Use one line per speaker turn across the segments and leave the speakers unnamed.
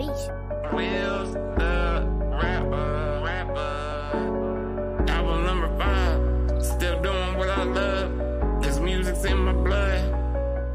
beach.
Wheels, the rapper. Album number 5. Still doing what I love. This music's in my blood.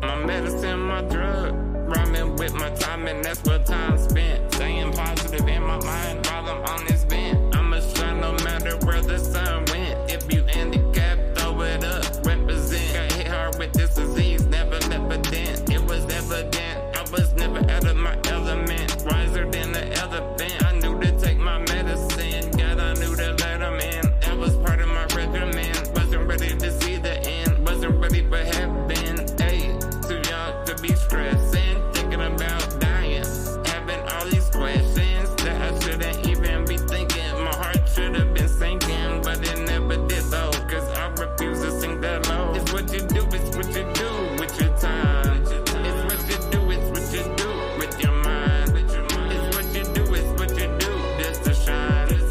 My medicine, my drug. Rhyming with my time, and that's what time spent. Staying positive in my mind while I'm on this vent. I'ma shine no matter where the sun went. If you handicapped, throw it up. Represent. Got hit hard with this disease, never left a dent. It was evident. I was never out of my element. Wiser than the elephant. I knew to take my medicine. God, I knew to let him in. That was part of my regimen. Wasn't ready to see the end. Wasn't ready for heaven. Hey, too young to be stressing. Thinking about dying. Having all these questions that I shouldn't even be thinking. My heart should have been sinking, but it never did though. Cause I refuse to sink that low. It's what you do, it's what you do with your time. It's what you do, it's what you do with your mind. It's what you do, it's what you do just to shine. It's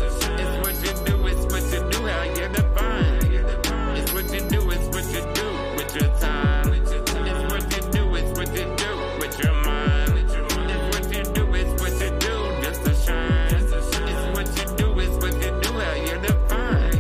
what you do, it's what you do, how you define. It's what you do, it's what you do with your time. It's what you do, it's what you do with your mind. It's what you do, it's what you do just to shine. It's what you do, it's what you do, how you define.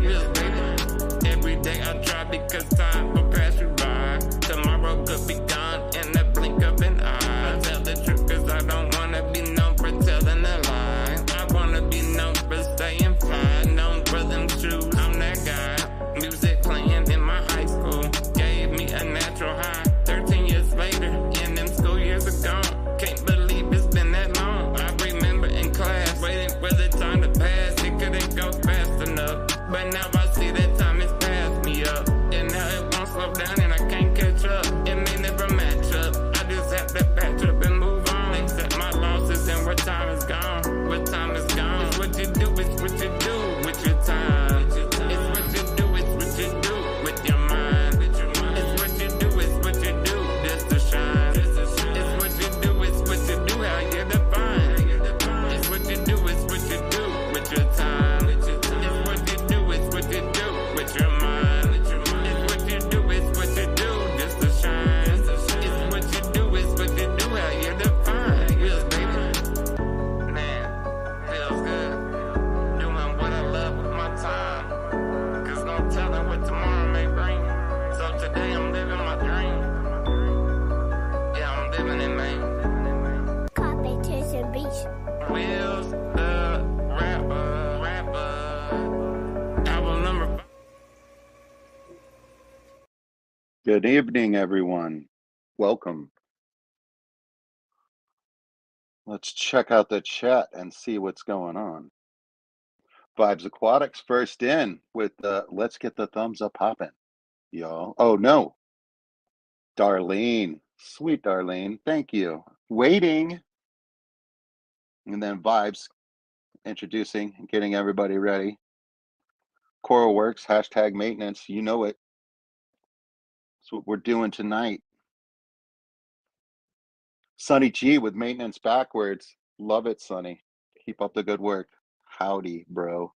Every day I try because time will pass you by. Tomorrow could be gone in the blink of an eye. I tell the truth cause I don't wanna be known for telling a lie. I wanna be known for staying fly. Known for them shoes, I'm that guy. Music playing in my high school gave me a natural high. 13 years later, and them school years are gone. Can't believe it's been that long. I remember in class, waiting for the time to pass. It couldn't go fast enough. But now I see that time has passed me up. And now it won't slow down and I can't catch up. It may never match up. I just have to patch up and move on. Accept my losses and where time is gone. Where time is gone. It's what you do, it's what you do with your time. It's what you do, it's what you do with your mind. It's what you do, it's what you do just to shine. It's what you do, it's what you do, how you define. It's what you do, it's what you do with your time. It's what you do, it's what you do with your mind. It's what you do, it's what you do just to shine. It's what you do, it's what you do, how you define. Feels, baby. Man, feels good. Doing what I love with my time. Cause no telling what tomorrow may bring. So today I'm living my dream. Yeah, I'm living it, man.
Competition beach.
Wheels, the rapper. Album number 5.
Good evening, everyone. Welcome. Let's check out the chat and see what's going on. Vibes Aquatics first in with let's get the thumbs up popping, y'all. Oh, no. Darlene. Sweet Darlene. Thank you. Waiting. And then Vibes introducing and getting everybody ready. Coral Works, hashtag maintenance. You know it. That's what we're doing tonight. Sunny G with maintenance backwards. Love it, Sunny. Keep up the good work. Howdy, bro.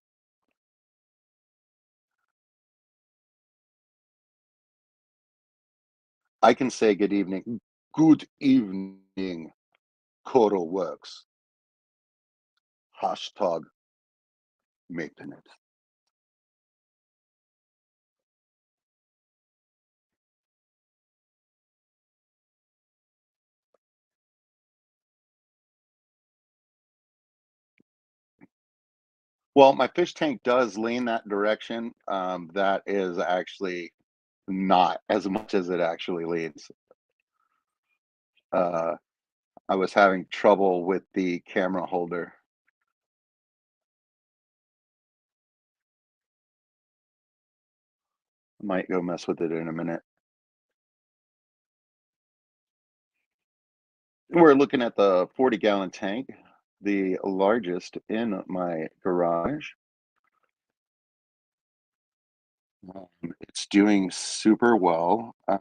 I can say good evening. Good evening, Coral Works. Hashtag maintenance. Well, my fish tank does lean that direction. That is actually not as much as it actually leans. I was having trouble with the camera holder. Might go mess with it in a minute. We're looking at the 40-gallon tank, the largest in my garage. It's doing super well. A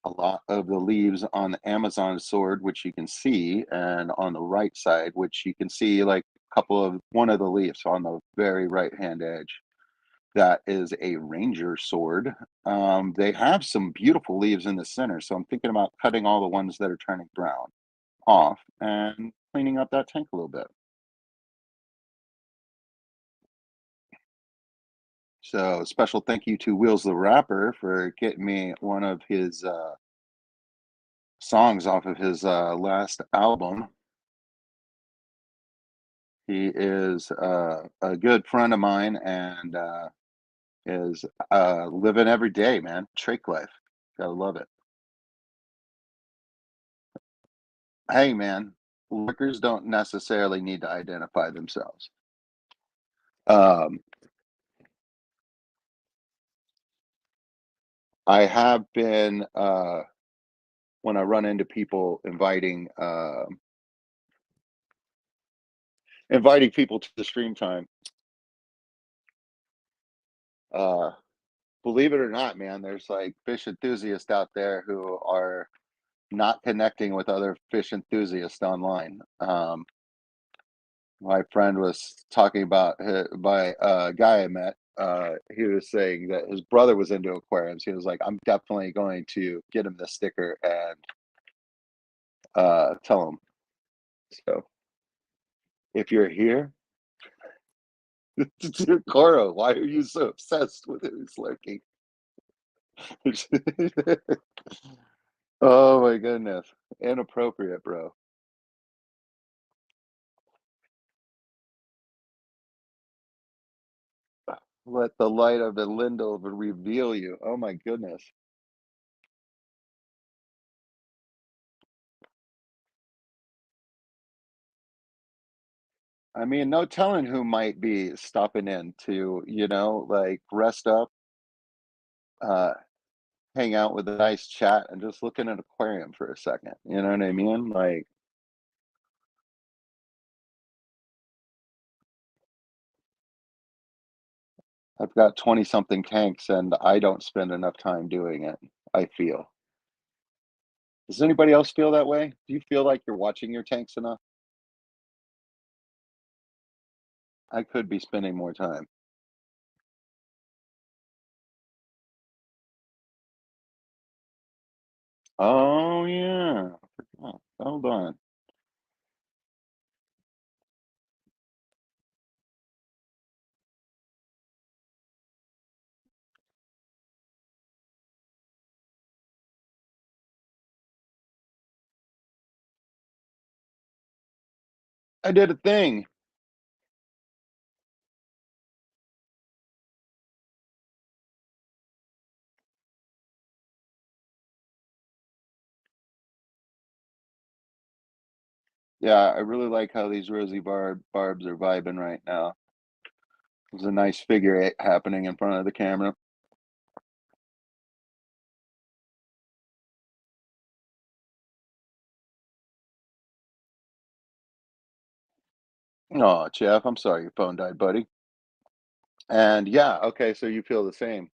lot of the leaves on the Amazon sword, which you can see, and on the right side, which you can see like one of the leaves on the very right hand edge. That is a ranger sword. They have some beautiful leaves in the center, so I'm thinking about cutting all the ones that are turning brown. off and cleaning up that tank a little bit. So special thank you to Wheels the Rapper for getting me one of his songs off of his last album. He is a good friend of mine and is living every day, man. Trach life. Gotta love it. Hey, man, workers don't necessarily need to identify themselves. Um, I have been when I run into people inviting people to the stream time. Uh, Believe it or not, man, there's like fish enthusiasts out there who are not connecting with other fish enthusiasts online. My friend was talking about by a guy I met. He was saying that his brother was into aquariums. He was like, "I'm definitely going to get him this sticker and tell him." So if you're here, dear Coro, why are you so obsessed with who's lurking? Oh my goodness, inappropriate, bro. Let the light of Elendil reveal you. Oh my goodness. I mean, no telling who might be stopping in to, like rest up, uh, hang out with a nice chat, and just look in an aquarium for a second. You know what I mean? Like, I've got 20 something tanks and I don't spend enough time doing it, I feel. Does anybody else feel that way? Do you feel like you're watching your tanks enough? I could be spending more time. Oh, yeah. I forgot. Hold on. I did a thing. Yeah, I really like how these rosy barbs are vibing right now. There's a nice figure eight happening in front of the camera. Oh, Jeff, I'm sorry your phone died, buddy. And yeah, okay, so you feel the same.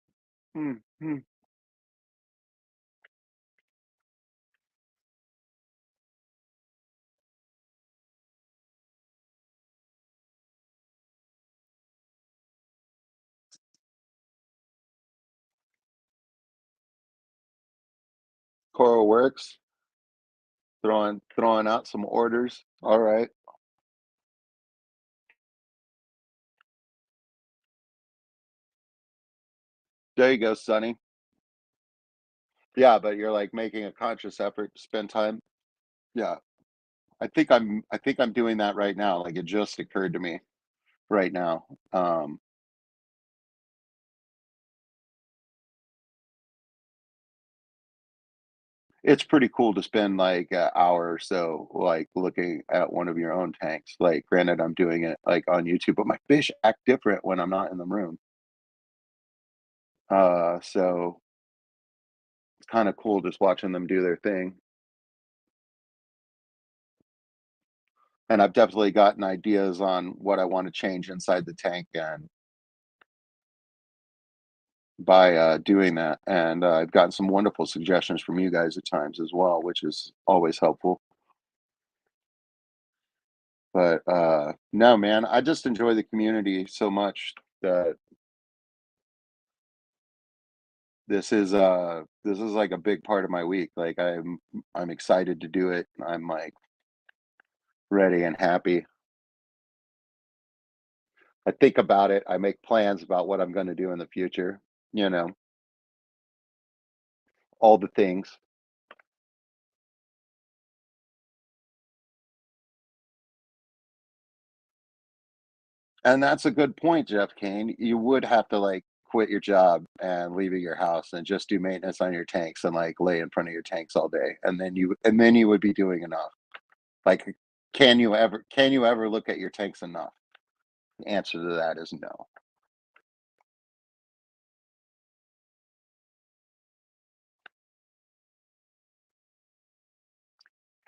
Hmm, hmm. Coral Works throwing out some orders. All right. There you go, Sonny. Yeah, but you're like making a conscious effort to spend time. Yeah. I think I'm doing that right now. Like it just occurred to me right now. It's pretty cool to spend like an hour or so like looking at one of your own tanks. Like granted I'm doing it like on YouTube, but my fish act different when I'm not in the room. So it's kind of cool just watching them do their thing. And I've definitely gotten ideas on what I want to change inside the tank and by doing that. And I've gotten some wonderful suggestions from you guys at times as well, which is always helpful. But no, man, I just enjoy the community so much that this is like a big part of my week. Like I'm excited to do it. I'm like ready and happy. I think about it. I make plans about what I'm going to do in the future. You know, all the things. And that's a good point, Jeff Kane. You would have to like quit your job and leave your house and just do maintenance on your tanks and like lay in front of your tanks all day, and then you would be doing enough. Like, can you ever look at your tanks enough? The answer to that is no.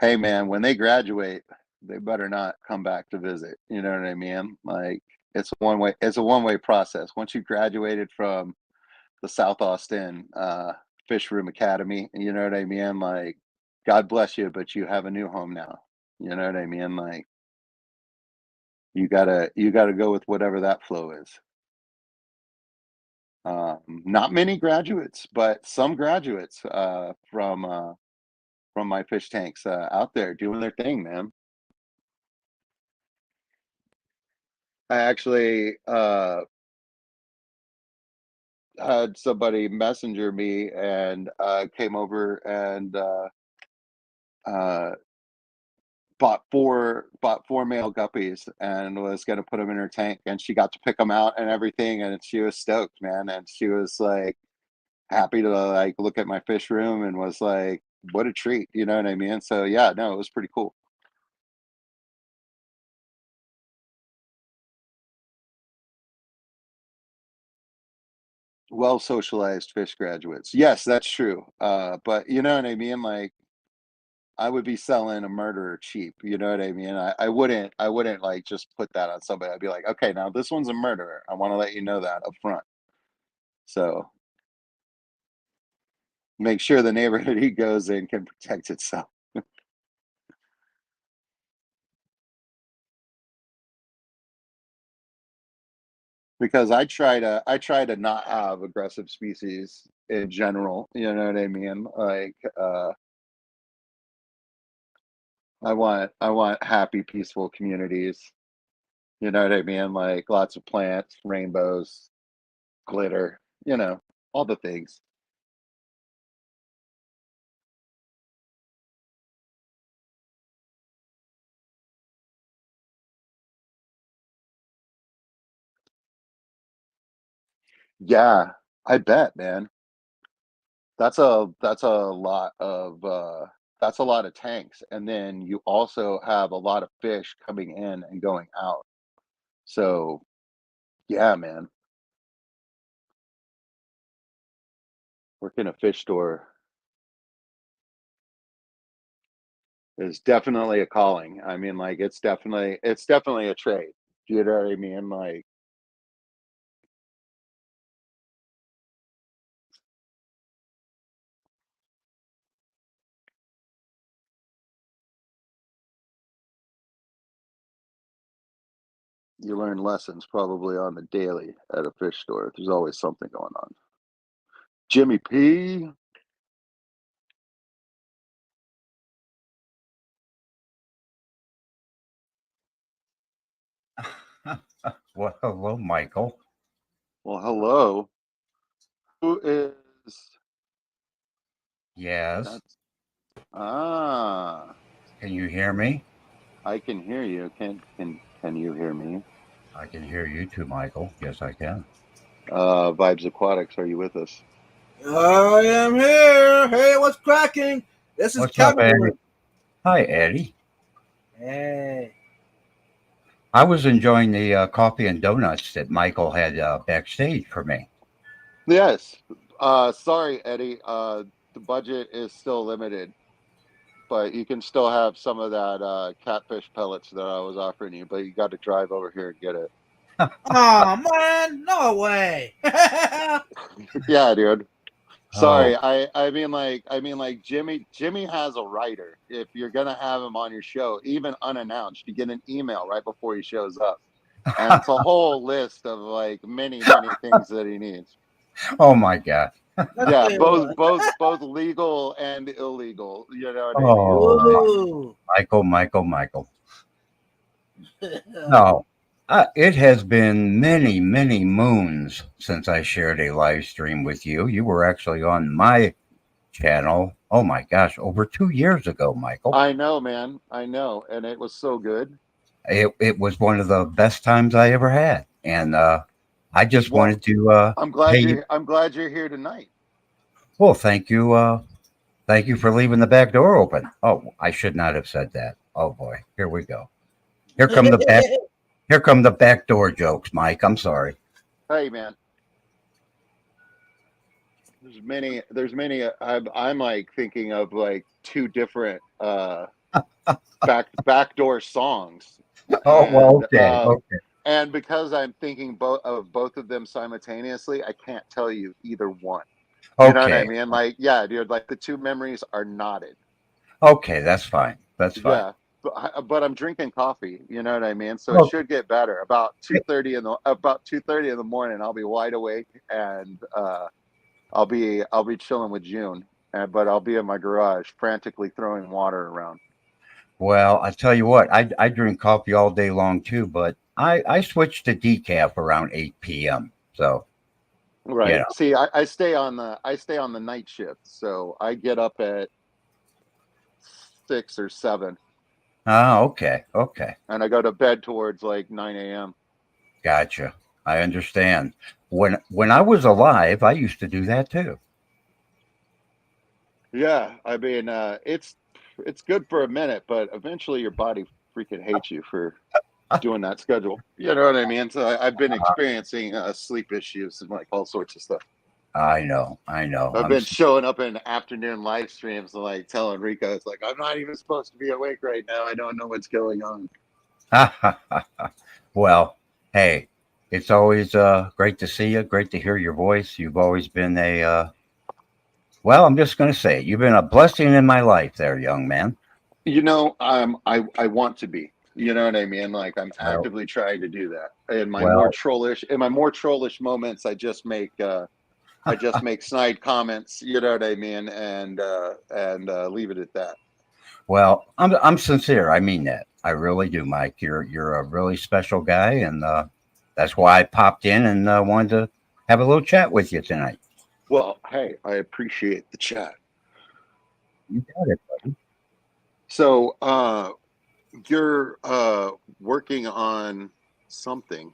Hey man, when they graduate, they better not come back to visit. You know what I mean? Like it's a one way process. Once you graduated from the South Austin Fishroom Academy, you know what I mean? Like, God bless you, but you have a new home now. You know what I mean? Like, you gotta go with whatever that flow is. Not many graduates, but some graduates from my fish tanks out there doing their thing, man. I actually had somebody messenger me and came over and uh, bought four male guppies and was gonna put them in her tank, and she got to pick them out and everything, and she was stoked, man, and she was like happy to like look at my fish room and was like, "What a treat," you know what I mean? So yeah, no, it was pretty cool. Well socialized fish graduates. Yes, that's true. But you know what I mean? Like, I would be selling a murderer cheap. You know what I mean? I wouldn't like just put that on somebody. I'd be like, okay, now this one's a murderer. I want to let you know that up front. So make sure the neighborhood he goes in can protect itself. Because I try to not have aggressive species in general. You know what I mean? Like I want happy, peaceful communities. You know what I mean? Like lots of plants, rainbows, glitter, all the things. Yeah, I bet, man. That's a lot of tanks. And then you also have a lot of fish coming in and going out. So yeah, man. Working a fish store is definitely a calling. I mean, like it's definitely a trade. You know what I mean? Like you learn lessons probably on the daily at a fish store. There's always something going on. Jimmy P.
Well, hello, Michael.
Well, hello. Who is
Yes.
that's ah
Can you hear me?
I can hear you. Can you hear me?
I can hear you too, Michael. Yes, I can.
Vibes Aquatics, are you with us?
I am here. Hey, what's cracking? This is
What's up,
Kevin
Eddie?
here.
Hi, Eddie.
Hey.
I was enjoying the coffee and donuts that Michael had backstage for me.
Yes. Sorry, Eddie. The budget is still limited, but you can still have some of that catfish pellets that I was offering you, but you got to drive over here and get it.
Oh man, no way.
Yeah, dude.
Oh,
Sorry. I mean like Jimmy has a writer. If you're gonna have him on your show, even unannounced, you get an email right before he shows up. And it's a whole list of like many, many things that he needs.
oh my God.
That's
Yeah,
good.
both legal and illegal. You know what I mean?
Oh,
Like,
Ooh.
Michael, Michael, Michael. No, it has been many, many moons since I shared a live stream with you. You were actually on my channel. Oh my gosh, over 2 years ago, Michael.
I know, man. I know, and it was so good.
It was one of the best times I ever had, and I just
Well,
wanted to pay you.
I'm glad you're here tonight.
Well, thank you. Thank you for leaving the back door open. Oh, I should not have said that. Oh boy, here we go. Here come the back. Here come the back door jokes, Mike. I'm sorry.
Hey, man. There's many. I'm like thinking of like two different backdoor songs,
Oh well,
and
okay, okay,
because I'm thinking both of them simultaneously, I can't tell you either one. You know what I
okay,
mean? Like, yeah, dude. Like the two memories are knotted.
okay. That's fine. That's fine.
Yeah, but I'm drinking coffee. You know what I mean? So it
Well,
should get better. About 2:30 in the morning, I'll be wide awake, and I'll be chilling with June, but I'll be in my garage frantically throwing water around.
well, I tell you what. I drink coffee all day long too, but I switched to decaf around 8 p.m. So you
Right.
know.
See, I stay on the night shift, so I get up at 6 or 7,
Ah, okay, okay.
and I go to bed towards like 9 a.m.
Gotcha. I understand. When I was alive, I used to do that too.
Yeah, I mean, it's good for a minute, but eventually your body freaking hates you for doing that schedule. You know what I mean? So I've been experiencing sleep issues and like all sorts of stuff.
I know. I know.
I've been showing up in afternoon live streams and like telling Rico, it's like I'm not even supposed to be awake right now. I don't know what's going on.
Well, hey, it's always great to see you. Great to hear your voice. You've always been a well. I'm just going to say it. You've been a blessing in my life, there, young man.
You know, I want to be. You know what I mean? Like I'm
Well,
actively trying to do that.
well,
In my more trollish moments, I just make snide comments. You know what I mean? And leave it at that.
well. I'm sincere. I mean that. I really do, Mike. You're a really special guy, and that's why I popped in and wanted to have a little chat with you tonight.
Well, hey, I appreciate the chat.
You got it.
So, you're working on something,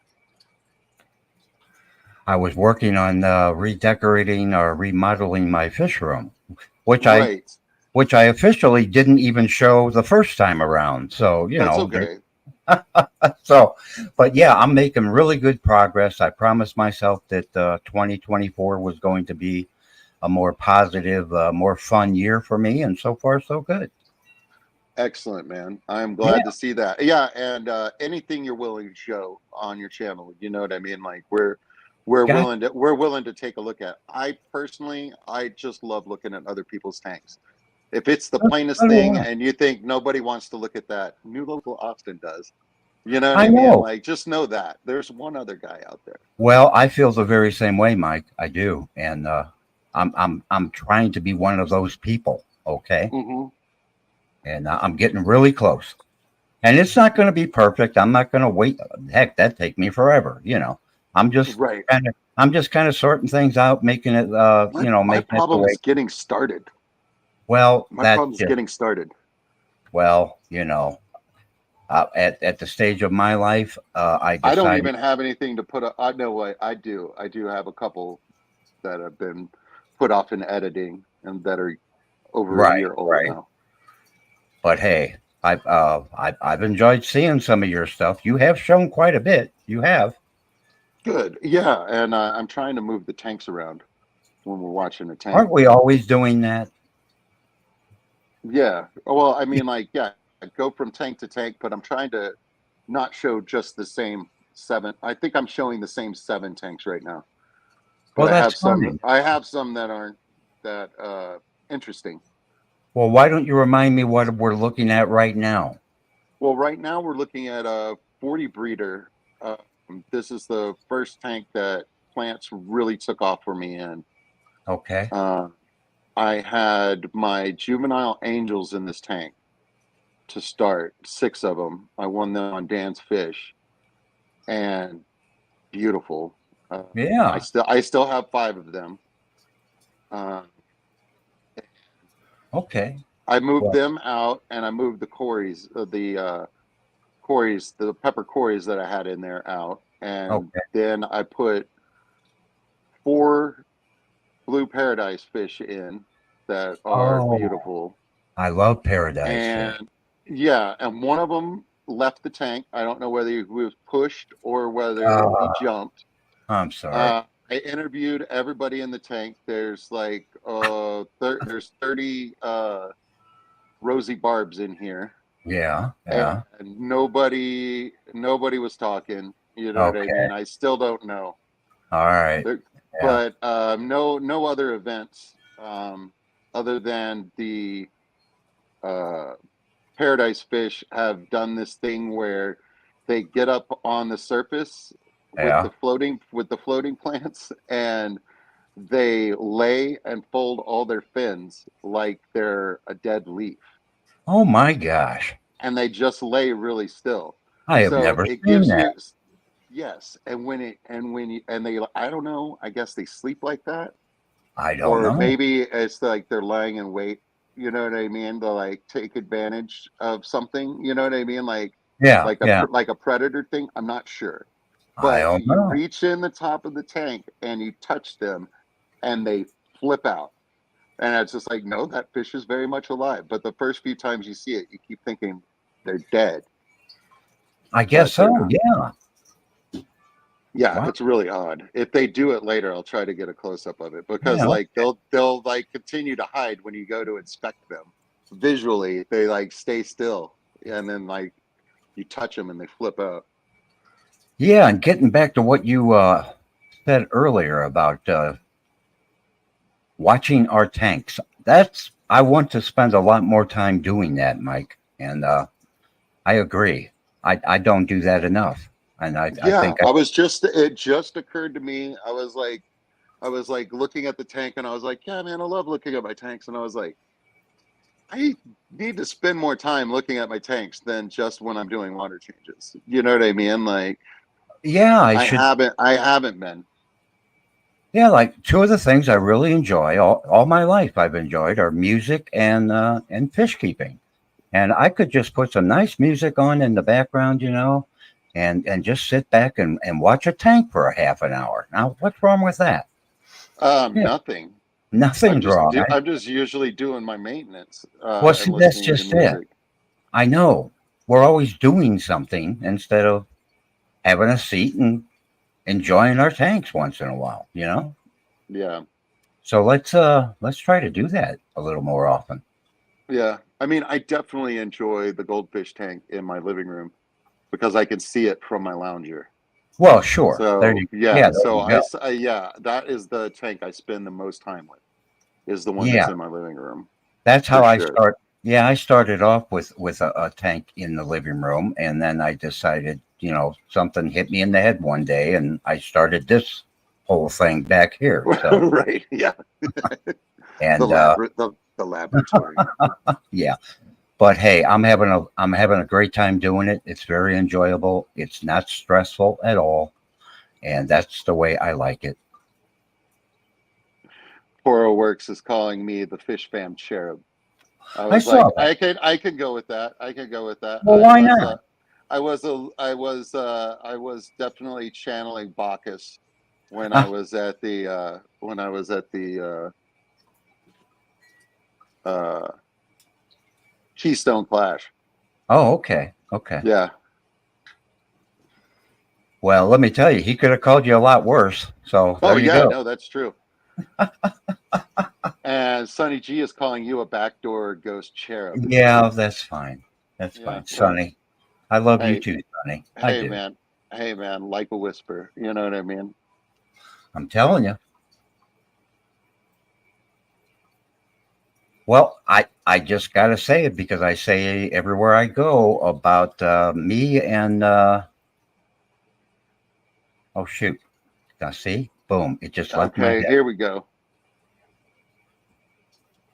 I was working on redecorating or remodeling my fish room, which I
right?
which I officially didn't even show the first time around. So
That's okay.
so, but yeah, I'm making really good progress. I promised myself that 2024 was going to be a more positive, more fun year for me, and so far so good.
Excellent, man. I'm
Yeah,
glad to see that. Yeah, and anything you're willing to show on your channel, you know what I mean? Like
got
we're willing to take a look at. I personally, I just love looking at other people's tanks. If it's the plainest
so do
thing
I.
and you think nobody wants to look at that, New Local Austin does. You know what
I
I mean?
know.
Like just know that there's one other guy out there.
Well, I feel the very same way, Mike. I do, and I'm trying to be one of those people. Okay,
Hmm.
and I'm getting really close. And it's not going to be perfect. I'm not going to wait. Heck, that take me forever.
Right.
I'm just kind of sorting things out, making it,
My
making it the
problem
way.
is getting started.
Well,
My
that's
problem is
just
getting started.
well, at the stage of my life, I
I don't
decided.
even have anything to put up. I know what I do. I do have a couple that have been put off in editing and that are over a
Right,
year old
right.
now.
But hey, I've enjoyed seeing some of your stuff. You have shown quite a bit. You have,
Good. Yeah. And I'm trying to move the tanks around when we're watching a tank.
aren't we always doing that?
Yeah. Well, I mean, like, yeah, I go from tank to tank, but I'm trying to not show just the same seven. I think I'm showing the same 7 tanks right now, but
Well, that's fine.
I have some that aren't that interesting.
Well, why don't you remind me what we're looking at right now?
Well, right now we're looking at a 40 breeder. This is the first tank that plants really took off for me in.
Okay.
Uh, I had my juvenile angels in this tank, to start, 6 of them. I won them on Dan's Fish, and beautiful.
Yeah.
I still have 5 of them. Uh,
Okay.
I moved
Well,
them out, and I moved the Corys, the pepper Corys that I had in there out, and
okay.
then I put 4 blue paradise fish in that are
Oh,
beautiful.
I love paradise fish.
And yeah, and one of them left the tank. I don't know whether he was pushed or whether he
Uh,
jumped.
I'm sorry.
I interviewed everybody in the tank. There's like there's 30 Rosie Barbs in here,
Yeah.
and
Yeah.
nobody was talking. You know what I
Okay.
mean? I still don't know.
All right.
There,
Yeah.
but no other events other than the uh, paradise fish have done this thing where they get up on the surface
Yeah.
with the floating plants, and they lay and fold all their fins like they're a dead leaf,
Oh my gosh.
and they just lay really still.
I have
So
never
it
seen
gives
that.
you, yes, and they, I don't know, I guess they sleep like that,
I don't
or
know.
maybe it's like they're lying in wait, you know what I mean, to like take advantage of something, you know what I mean,
Yeah. Yeah.
like a predator thing. I'm not sure,
I
but
don't
you
know.
reach in the top of the tank and you touch them, and they flip out, and it's just like, no, that fish is very much alive. But the first few times you see it, you keep thinking they're dead,
I guess
but they're
so.
not.
Yeah.
Yeah,
Wow.
it's really odd. If they do it later, I'll try to get a close up of it, because
Yeah.
like they'll like continue to hide when you go to inspect them. Visually, they like stay still, and then like you touch them and they flip out.
Yeah. And getting back to what you said earlier about watching our tanks, I want to spend a lot more time doing that, Mike. And I agree. I don't do that enough. And I
Yeah,
think I,
I was just it just occurred to me. I was like looking at the tank, and I was like, yeah, man, I love looking at my tanks, and I was like, I need to spend more time looking at my tanks than just when I'm doing water changes. You know what I mean? Like
yeah, I should.
I haven't been.
Yeah, like two of the things I really enjoy all my life I've enjoyed are music and fish keeping. And I could just put some nice music on in the background, and just sit back and watch a tank for a half an hour. Now, what's wrong with that? Yeah,
Nothing.
nothing's wrong.
I'm just usually doing my maintenance
Well,
and
see, that's
listening to
just it.
music.
I know we're always doing something instead of having a seat and enjoying our tanks once in a while.
Yeah,
So let's try to do that a little more often.
yeah. I mean, I definitely enjoy the goldfish tank in my living room because I can see it from my lounger.
Well, sure.
So
Yeah,
yeah,
there you go.
yeah, that is the tank I spend the most time with. Is the one
Yeah,
that's in my living room
that's
for
how I
sure.
start. Yeah, I started off with a tank in the living room, and then I decided, something hit me in the head one day, and I started this whole thing back here. So,
Right? Yeah,
and
the laboratory.
yeah, but hey, I'm having a great time doing it. It's very enjoyable. It's not stressful at all, and that's the way I like it.
Poro Works is calling me the fish fam cherub. I
I
was
saw
like,
that.
I could go with that. I could go with that.
Well, why not?
I was definitely channeling Bacchus when I was at the Keystone Clash.
Oh, okay, okay.
Yeah.
Well, let me tell you, he could have called you a lot worse. So
Oh
there you
yeah,
go.
no, that's true. And Sonny G is calling you a backdoor ghost cherub.
Yeah, that's fine. That's
Yeah,
fine.
well,
Sonny, I love you
hey,
too, Sonny. I
hey
do.
man, hey man, like a whisper. You know what I mean?
I'm telling you. Well, I just got to say it because I say everywhere I go about me and, oh, shoot. Now, see? Boom. It just left my
Okay,
head.
here we go.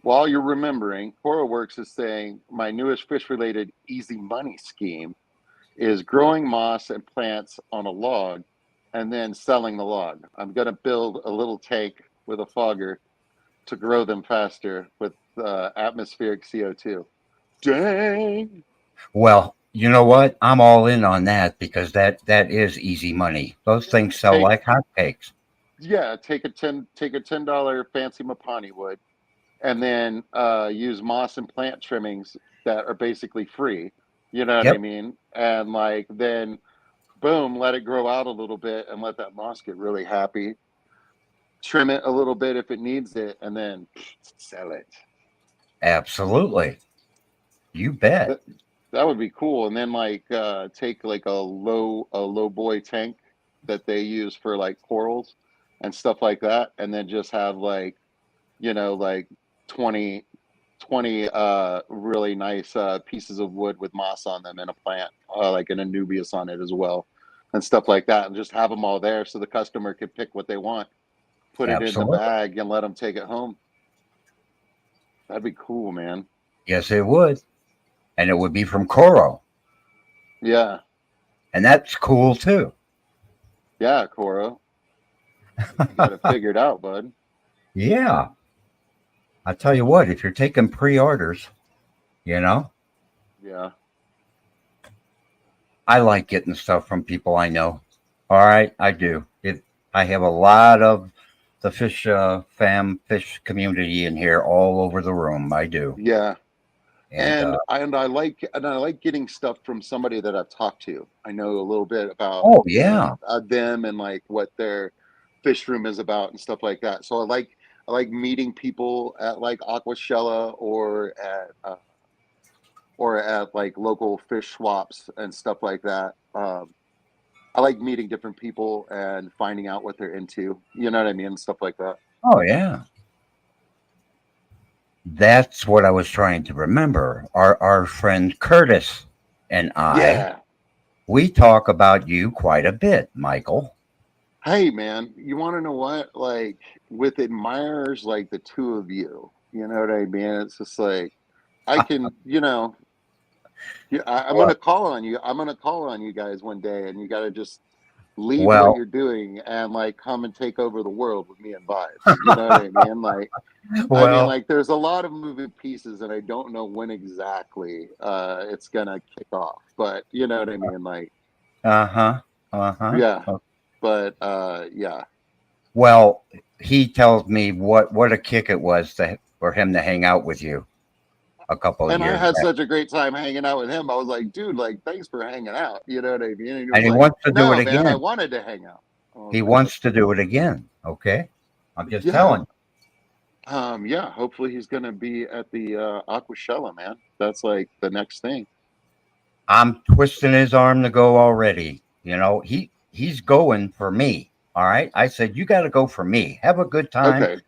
While you're remembering, CoralWorks is saying my newest fish-related easy money scheme is growing moss and plants on a log and then selling the log. I'm going to build a little tank with a fogger to grow them faster with atmospheric CO2. Dang.
Well, you know what? I'm all in on that because that is easy money. Those things sell
Take
like hotcakes.
yeah, take a $10 fancy Mapani wood and then use moss and plant trimmings that are basically free. You know what I
Yep,
mean? And like then boom, let it grow out a little bit and let that moss get really happy. Trim it a little bit if it needs it, and then sell it.
absolutely. You bet.
That, that would be cool. And then like take like a low boy tank that they use for like corals and stuff like that, and then just have like like 20 20 really nice pieces of wood with moss on them and a plant like an anubias on it as well and stuff like that, and just have them all there so the customer can pick what they want, put it in the
Absolutely.
bag and let them take it home. That'd be cool, man.
Yes, it would. And it would be from Coro.
Yeah,
And that's cool too.
yeah, Coro, you got it figured out, bud.
Yeah. I tell you what, if you're taking pre-orders, you know,
Yeah,
I like getting stuff from people I know. All right, I do. I have a lot of the fish community in here all over the room. I do.
yeah.
And
And I like getting stuff from somebody that I've talked to. I know a little bit about
oh yeah.
them and like what their fish room is about and stuff like that. So I like meeting people at like Aquashella or at like local fish swaps and stuff like that. I like meeting different people and finding out what they're into. You know what I mean? Stuff like that.
Oh yeah. That's what I was trying to remember. Our friend Curtis and I,
Yeah.
we talk about you quite a bit, Michael.
Hey man, you want to know what? Like with admirers like the two of you, you know what I mean? It's just like I can, yeah, I'm
Well,
gonna call on you. I'm gonna call on you guys one day, and you got to just leave what
well,
you're doing and like come and take over the world with me and vibes. You know what I mean?
well,
Like there's a lot of moving pieces, and I don't know when exactly it's gonna kick off. But you know what I mean? Like,
uh-huh, uh-huh.
yeah. But yeah.
Well, he tells me what a kick it was for him to hang out with you a couple of
And I
years
had
back.
such a great time hanging out with him. I was like, dude, like, thanks for hanging out. You know what I mean? And he
And
was
he
like,
wants to do it
no, man, I
again.
wanted to hang out. I was
He
like,
wants to do it again. Okay. I'm just
yeah.
telling you.
Yeah, hopefully he's gonna be at the Aquashella, man. That's like the next thing.
I'm twisting his arm to go already. You know, he's going for me. All right. I said, you got to go for me. Have a good time.
Okay.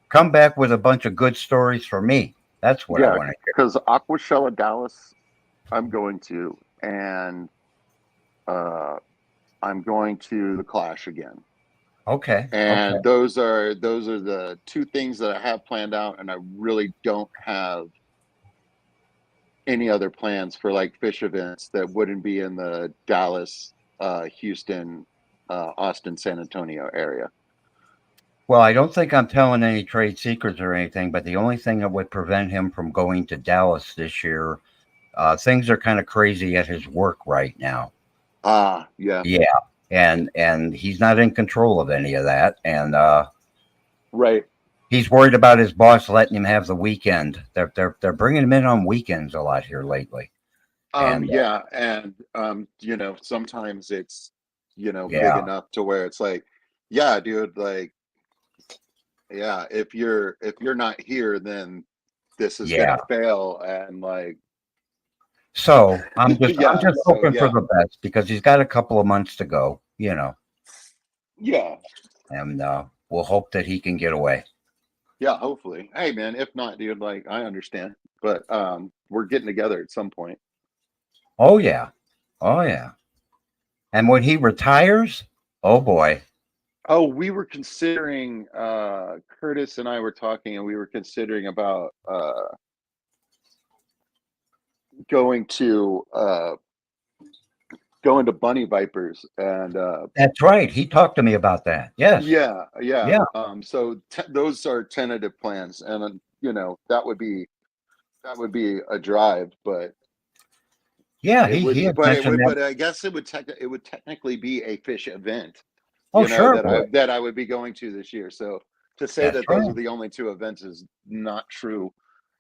Come back with a bunch of good stories for me. That's what I
Yeah,
want to hear.
because Aquashella Dallas, I'm going to, and uh I'm going to the Clash again.
Okay. Okay.
And those are the two things that I have planned out, and I really don't have any other plans for like fish events that wouldn't be in the Dallas, Houston, Austin, San Antonio area.
Well, I don't think I'm telling any trade secrets or anything, but the only thing that would prevent him from going to Dallas this year, things are kind of crazy at his work right now.
Ah, yeah,
Yeah, and he's not in control of any of that, and
right.
he's worried about his boss letting him have the weekend. They're bringing him in on weekends a lot here lately, and
Yeah, and sometimes it's big
yeah,
enough to where it's like, yeah, dude, like, yeah, if you're not here, then this is gonna
yeah.
fail, and like,
So I'm
yeah,
just
so
hoping for
yeah,
the best because he's got a couple of months to go,
yeah,
and we'll hope that he can get away.
yeah, hopefully. Hey, man, if not, dude, like, I understand, but we're getting together at some point.
Oh yeah, oh yeah. And when he retires, oh boy,
Oh, we were considering, Curtis and I were talking, and we were considering about going to Bunny Vipers, and
That's right. He talked to me about that. Yes.
yeah.
Yeah.
So those are tentative plans, and that would be a drive, but
Yeah.
it
He
would,
had mentioned that.
but I guess it would technically be a fish event,
Oh, sure it would.
that I would be going to this year. So to say
That's
that those are
right.
the only two events is not true.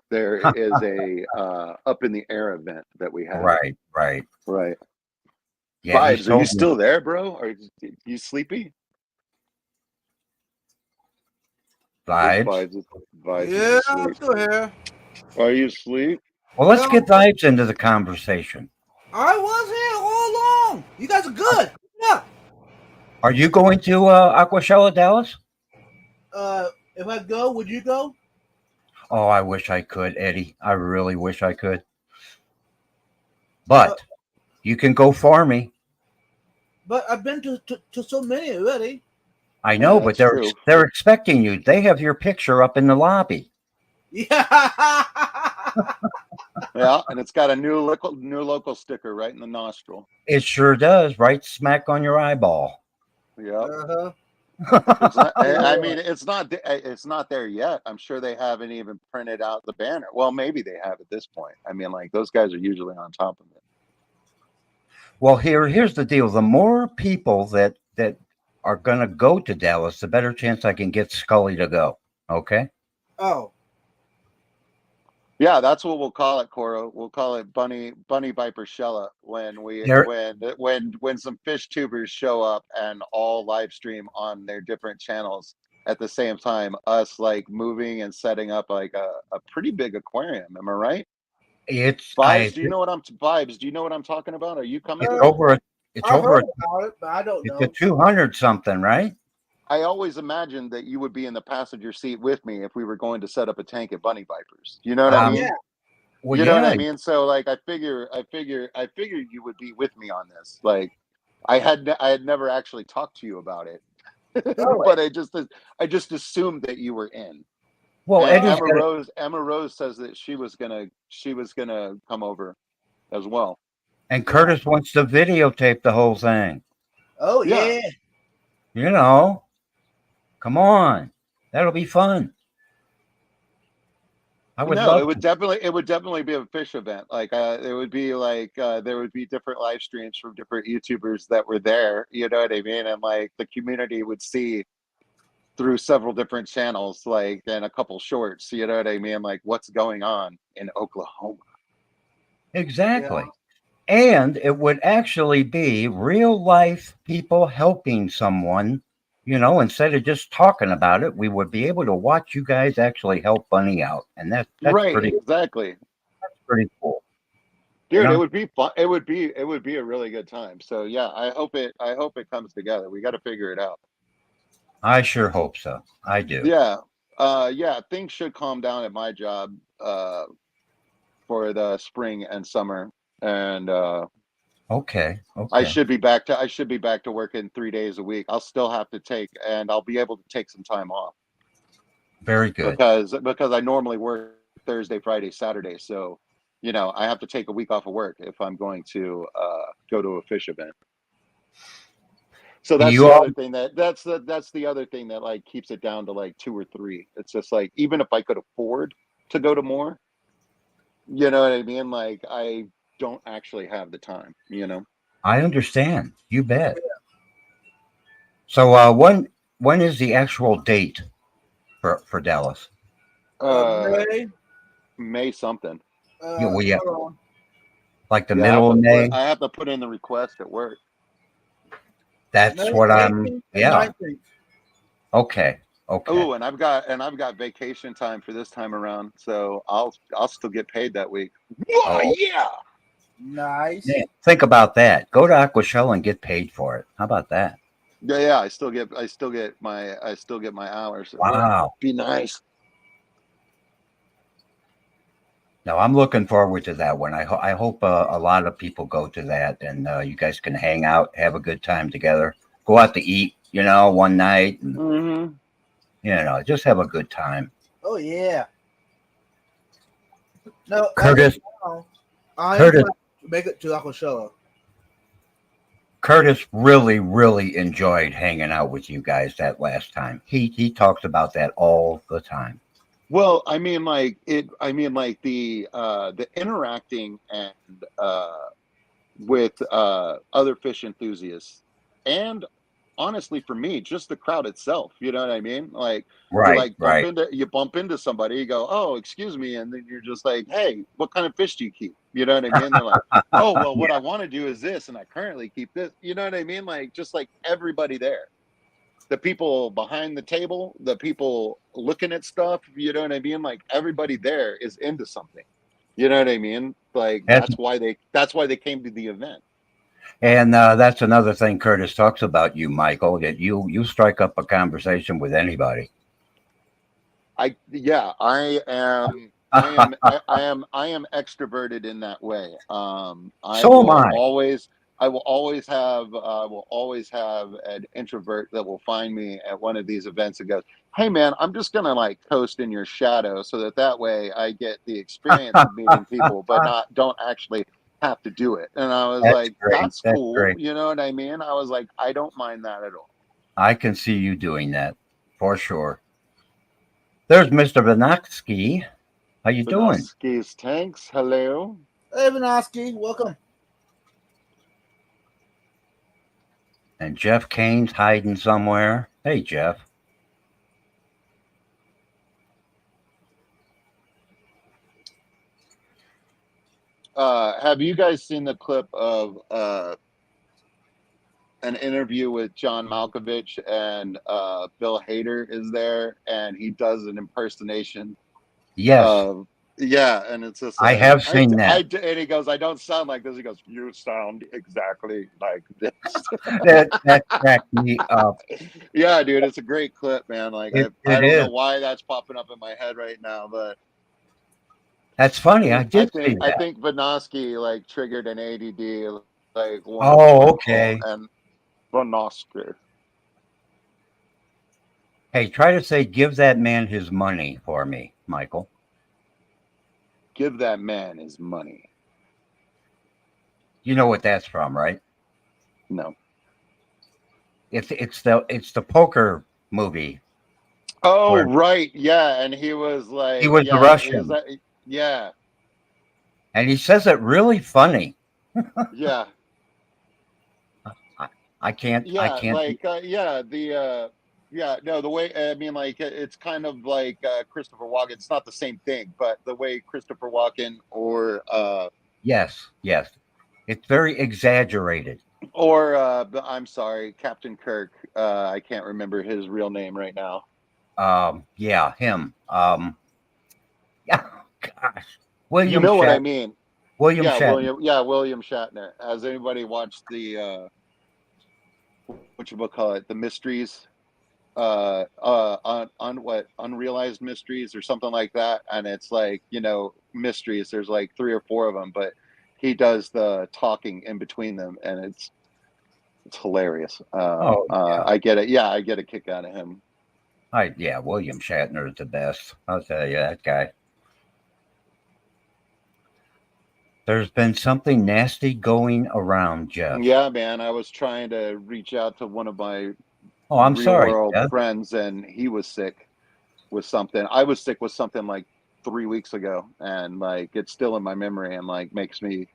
There is a up in the air event that we have.
Right. Right.
Right.
Yeah. He's
Vibes, are you
told me.
still there, bro? Are you sleepy? I think
Vibes.
Vibes is
Yeah, I'm
asleep.
still here.
Are you asleep?
Well, let's
No,
get Vibes into the conversation.
I was here all along. You guys are good. Yeah.
Are you going to Aquashella, Dallas?
If I go, would you go?
Oh, I wish I could, Eddie. I really wish I could. But you can go for me.
But I've been to so many already.
I know, but
that's true.
they're expecting you. They have your picture up in the lobby.
Yeah.
Yeah, and it's got a new local sticker right in the nostril.
It sure does, right smack on your eyeball.
Yeah.
Uh-huh.
It's not, I mean, it's not there yet. I'm sure they haven't even printed out the banner. Well, maybe they have at this point. I mean, like, those guys are usually on top of it.
Well, here's the deal. The more people that are going to go to Dallas, the better chance I can get Scully to go. Okay?
Oh.
Yeah, that's what we'll call it, Coro. We'll call it Bunny Viper Shella when when some fish tubers show up and all live stream on their different channels at the same time. Us like moving and setting up like a pretty big aquarium. Am I right? Vibes, do you know what I'm talking about? Are you coming?
It's over. It's
I've
over.
heard about it, but I don't
It's
know.
a 200 something, right?
I always imagined that you would be in the passenger seat with me if we were going to set up a tank at Bunny Vipers. You know what I mean?
Yeah.
Well,
You know what I
yeah.
mean? So like, I figure you would be with me on this. Like, I had never actually talked to you about it, but I just assumed that you were in.
Well,
And
Eddie's
Emma Rose says that she was gonna come over as well.
and Curtis wants to videotape the whole thing.
Oh
Yeah.
yeah.
You know, come on, that'll be fun. I would
No,
love
it would
to.
definitely be a fish event. Like, it would be like, there would be different live streams from different YouTubers that were there. You know what I mean? And like, the community would see through several different channels, like, and a couple shorts. You know what I mean? Like, what's going on in Oklahoma?
Exactly. And it would actually be real life people helping someone, instead of just talking about it, we would be able to watch you guys actually help Bunny out. And that's
Right, exactly.
pretty cool.
Dude, it would be fun. It would be a really good time. So yeah, I hope it comes together. We got to figure it out.
I sure hope so. I do.
Yeah. Yeah, things should calm down at my job for the spring and summer. And
Okay.
I should be back to working 3 days a week. I'll still have to I'll be able to take some time off.
Very good.
Because I normally work Thursday, Friday, Saturday. So, I have to take a week off of work if I'm going to go to a fish event. So that's that's the other thing that like keeps it down to like 2 or 3. It's just like, even if I could afford to go to more, you know what I mean? Like, I don't actually have the time,
I understand. You bet. So when is the actual date for Dallas?
May something.
Yeah. Like the middle of May.
I have to put in the request at work.
That's what I'm. Yeah.
19th.
Okay.
Oh, and I've got vacation time for this time around, so I'll still get paid that week.
Oh,
yeah.
Nice.
Man, think about that. Go to Aquashell and get paid for it. How about that?
Yeah. I still get my hours.
Wow.
Be nice.
No, I'm looking forward to that one. I hope a lot of people go to that, and you guys can hang out, have a good time together, go out to eat, one night, and
Mm-hmm.
just have a good time.
Oh yeah. No,
Curtis,
I am
Curtis,
planning to make it to La Coachella.
Curtis really, really enjoyed hanging out with you guys that last time. He talks about that all the time.
Well, I mean, like it. I mean, like the interacting and with other fish enthusiasts, and honestly, for me, just the crowd itself. You know what I mean? Like you
Right,
like
right.
you bump into somebody, you go, "Oh, excuse me," and then you're just like, "Hey, what kind of fish do you keep?" You know what I mean? They're like, "Oh, well, what I want to do is this, and I currently keep this." You know what I mean? Like just like everybody there. The people behind the table, the people looking at stuff, you know what I mean? Like everybody there is into something. You know what I mean? Like
That's,
that's why they came to the event.
and that's another thing Curtis talks about you, Michael, that you strike up a conversation with anybody.
I am extroverted in that way.
So am I.
I will always have an introvert that will find me at one of these events and goes, "Hey man, I'm just gonna like coast in your shadow so that way I get the experience of meeting people, but not don't actually have to do it." And I was
That's
like,
great.
"That's
That's
cool,"
great.
you know what I mean? I was like, I don't mind that at all.
I can see you doing that for sure. There's Mr. Vinotsky. How you doing?
Benoski's tanks, hello.
Hey, Vinoski, welcome.
And Jeff Kane's hiding somewhere. Hey, Jeff.
Have you guys seen the clip of an interview with John Malkovich and Bill Hader is there and he does an impersonation
Yes,
of yeah, and it's just
I
like
have seen that.
and he goes, I don't sound like this. He goes, you sound exactly like this.
That cracked me up.
Yeah, dude, it's a great clip, man. Like I
It
don't
is.
know why that's popping up in my head right now, but
That's funny. I did see
I
that.
think Vinoski like triggered an ADD like
Oh,
wonderful
okay.
and Vinoski.
Hey, try to say, give that man his money for me, Michael.
Give that man his money.
You know what that's from, right?
No.
It's the poker movie
Oh,
where
right. Yeah. And
he was the
he was
Russian,
like, yeah,
and he says it really funny.
yeah,
I, I can't.
yeah, no, the way, I mean, like, it's kind of like Christopher Walken. It's not the same thing, but the way Christopher Walken
Yes, yes. It's very exaggerated.
I'm sorry, Captain Kirk. I can't remember his real name right now.
Yeah, him. Yeah, gosh,
You
William
know what I
Shat.
mean?
William Shatner.
William Shatner. Has anybody watched the, what you call it, the mysteries on what unrealized mysteries or something like that, and it's like mysteries, there's like three or four of them, but he does the talking in between them, and it's hilarious.
Oh yeah,
I get it. Yeah, I get a kick out of him.
yeah. William Shatner is the best. I'll tell you that guy. There's been something nasty going around, Jeff.
Yeah, man, I was trying to reach out to one of my
Oh, I'm
real
sorry,
world
Jeff.
friends, and he was sick with something. I was sick with something like 3 weeks ago, and like it's still in my memory and like makes me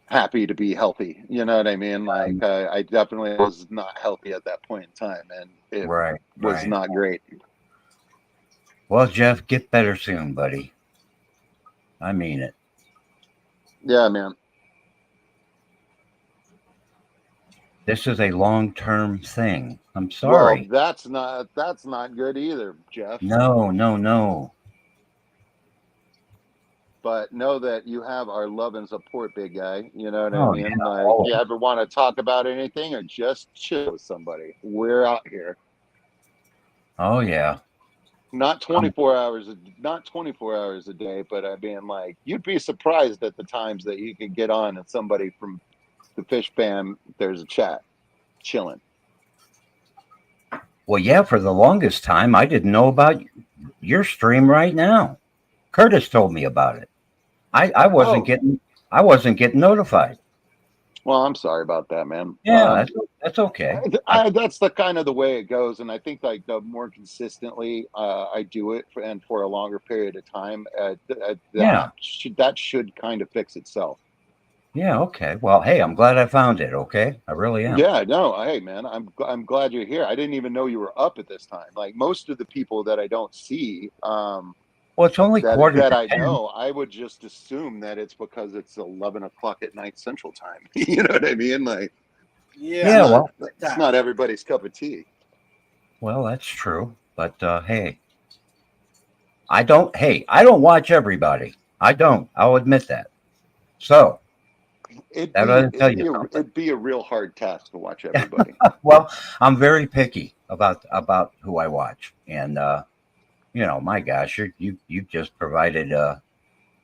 happy to be healthy. You know what I mean? Like I definitely was not healthy at that point in time, and it
Right,
was
right.
not great.
Well, Jeff, get better soon, buddy. I mean it.
Yeah, man.
This is a long-term thing. I'm
Well,
sorry.
that's not good either, Jeff.
No, no, no.
But know that you have our love and support, big guy. You know what I
Oh
mean?
yeah.
Like,
Oh,
you ever want to talk about anything or just chill with somebody? We're out here.
oh yeah.
Not
Um,
24 hours, not 24 hours a day, but I mean, like, you'd be surprised at the times that you can get on and somebody from the fish fam, there's a chat, chilling.
Well, yeah, for the longest time, I didn't know about your stream right now. Curtis told me about it. I wasn't
Oh,
getting notified.
well, I'm sorry about that, man.
Yeah, that's okay.
That's the kind of the way it goes, and I think like the more consistently I do it and for a longer period of time,
Yeah,
that should kind of fix itself.
yeah, okay. Well, hey, I'm glad I found it. Okay, I really am.
Yeah, no, hey man, I'm glad you're here. I didn't even know you were up at this time. Like most of the people that I don't see,
Well, it's only quarter
that
to
I
10.
know, I would just assume that it's because it's 11 o'clock at night Central Time. You know what I mean? Like
Yeah,
Yeah,
man.
it's not everybody's cup of tea.
well, that's true. But hey, I don't watch everybody. I don't. I'll admit that. So that doesn't tell you something.
It'd be a real hard task to watch everybody.
Well, I'm very picky about who I watch, and my gosh, you just provided a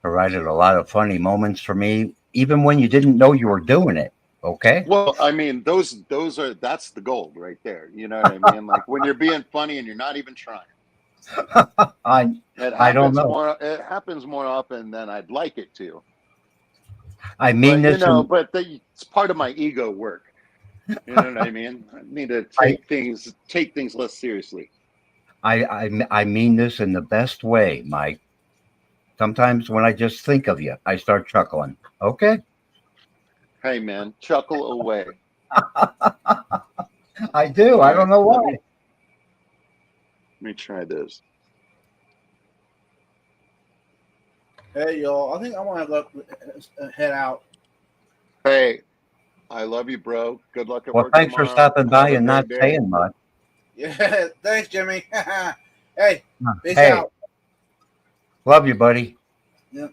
lot of funny moments for me, even when you didn't know you were doing it. Okay.
Well, I mean, that's the gold right there. You know what I mean? Like when you're being funny and you're not even trying.
I I don't know.
It happens more often than I'd like it to.
I mean
But
this, and
it's part of my ego work. You know what I mean? I need to
I
take things less seriously.
I mean this in the best way, Mike. Sometimes when I just think of you, I start chuckling. Okay.
Hey man, chuckle away.
I do.
All
I don't
right,
know
let
why.
me try this.
Hey, y'all. I think I want to go head out.
Hey, I love you, bro. Good luck at
Well,
work
thanks for
tomorrow.
stopping by
Have a
and not
great day.
saying much.
Yeah, thanks, Jimmy. Hey, peace
Hey,
out.
love you, buddy.
Yeah.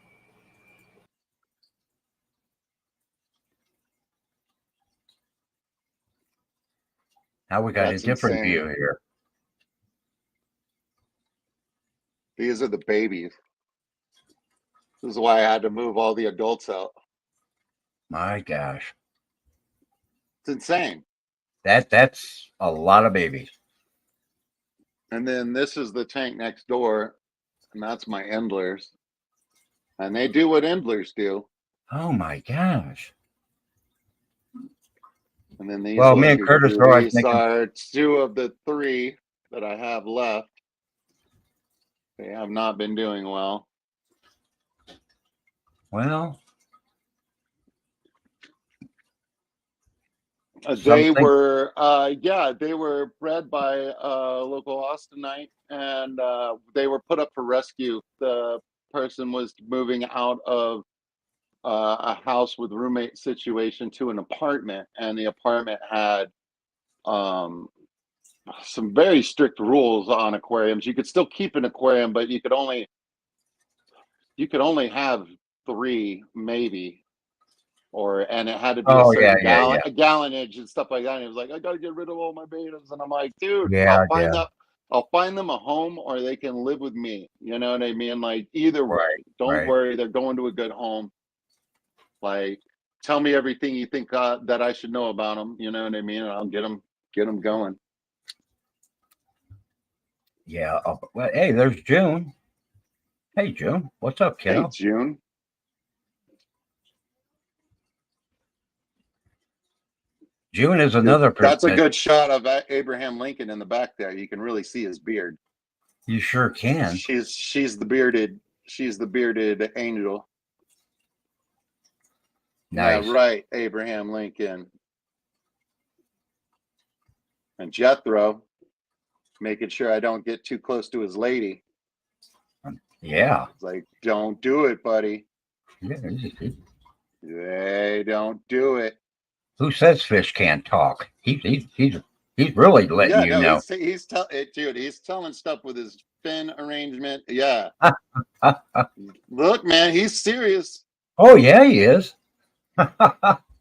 Now we got a
That's
different view
insane.
here.
These are the babies. This is why I had to move all the adults out.
My gosh,
It's insane.
that's a lot of babies.
And then this is the tank next door, and that's my endlers. And they do what endlers do.
Oh my gosh.
And then these
Well, me
look
and Curtis are always
these
making.
are two of the three that I have left. They have not been doing well.
Well,
They
something.
were, they were bred by a local Austinite, and they were put up for rescue. The person was moving out of a house with roommate situation to an apartment, and the apartment had um, some very strict rules on aquariums. You could still keep an aquarium, but you could only have three, maybe. And it had to be a
Oh yeah,
certain
yeah, yeah,
gallonage and stuff like that. And he was like, I gotta get rid of all my betas. And I'm like, dude,
yeah, yeah.
I'll find them a home, or they can live with me. You know what I mean? Like either way,
Right,
don't
right.
worry, they're going to a good home. Like tell me everything you think that I should know about them. You know what I mean? And I'll get them going.
Yeah. Well, hey, there's June. Hey, June. What's up,
Hey,
kiddo?
June.
June is another.
That's a good shot of Abraham Lincoln in the back there. You can really see his beard.
You sure can.
She's the bearded angel.
Nice.
Yeah, right, Abraham Lincoln. And Jethro, making sure I don't get too close to his lady.
Yeah.
It's like, don't do it, buddy.
Yeah.
Hey, don't do it.
Who says fish can't talk? He's really letting
Yeah,
you
no,
know.
he's telling stuff with his fin arrangement. Yeah. Look, man, he's serious.
Oh yeah, he is.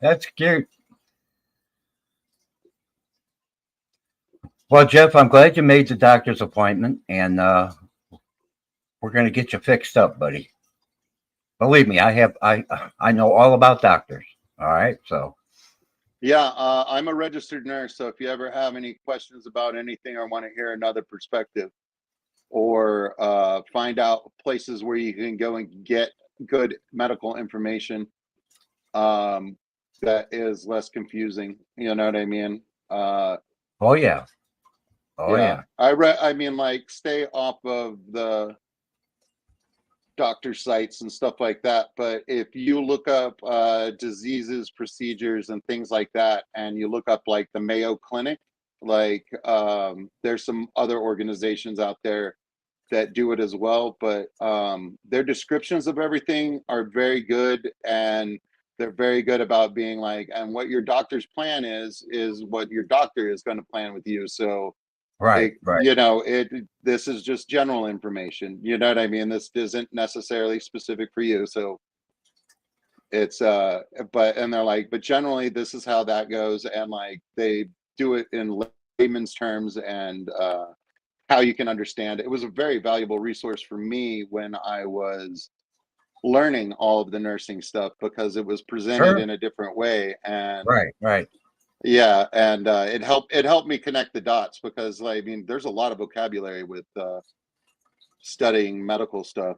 That's cute. Well, Jeff, I'm glad you made the doctor's appointment, and we're going to get you fixed up, buddy. Believe me, I know all about doctors. All right, so
Yeah, I'm a registered nurse, so if you ever have any questions about anything or want to hear another perspective or find out places where you can go and get good medical information, um, that is less confusing, you know what I mean?
Oh yeah. Oh
Yeah,
yeah.
I mean, like, stay off of the doctor sites and stuff like that. But if you look up diseases, procedures, and things like that, and you look up like the Mayo Clinic, like there's some other organizations out there that do it as well. But their descriptions of everything are very good, and they're very good about being like, and what your doctor's plan is what your doctor is going to plan with you. So
Right. Right.
this is just general information, you know what I mean? This isn't necessarily specific for you. So it's but and they're like, but generally this is how that goes, and like they do it in layman's terms, and how you can understand it. It was a very valuable resource for me when I was learning all of the nursing stuff, because it was presented
Sure.
in a different way. And
Right. Right.
yeah, and it helped me connect the dots, because like, I mean, there's a lot of vocabulary with studying medical stuff.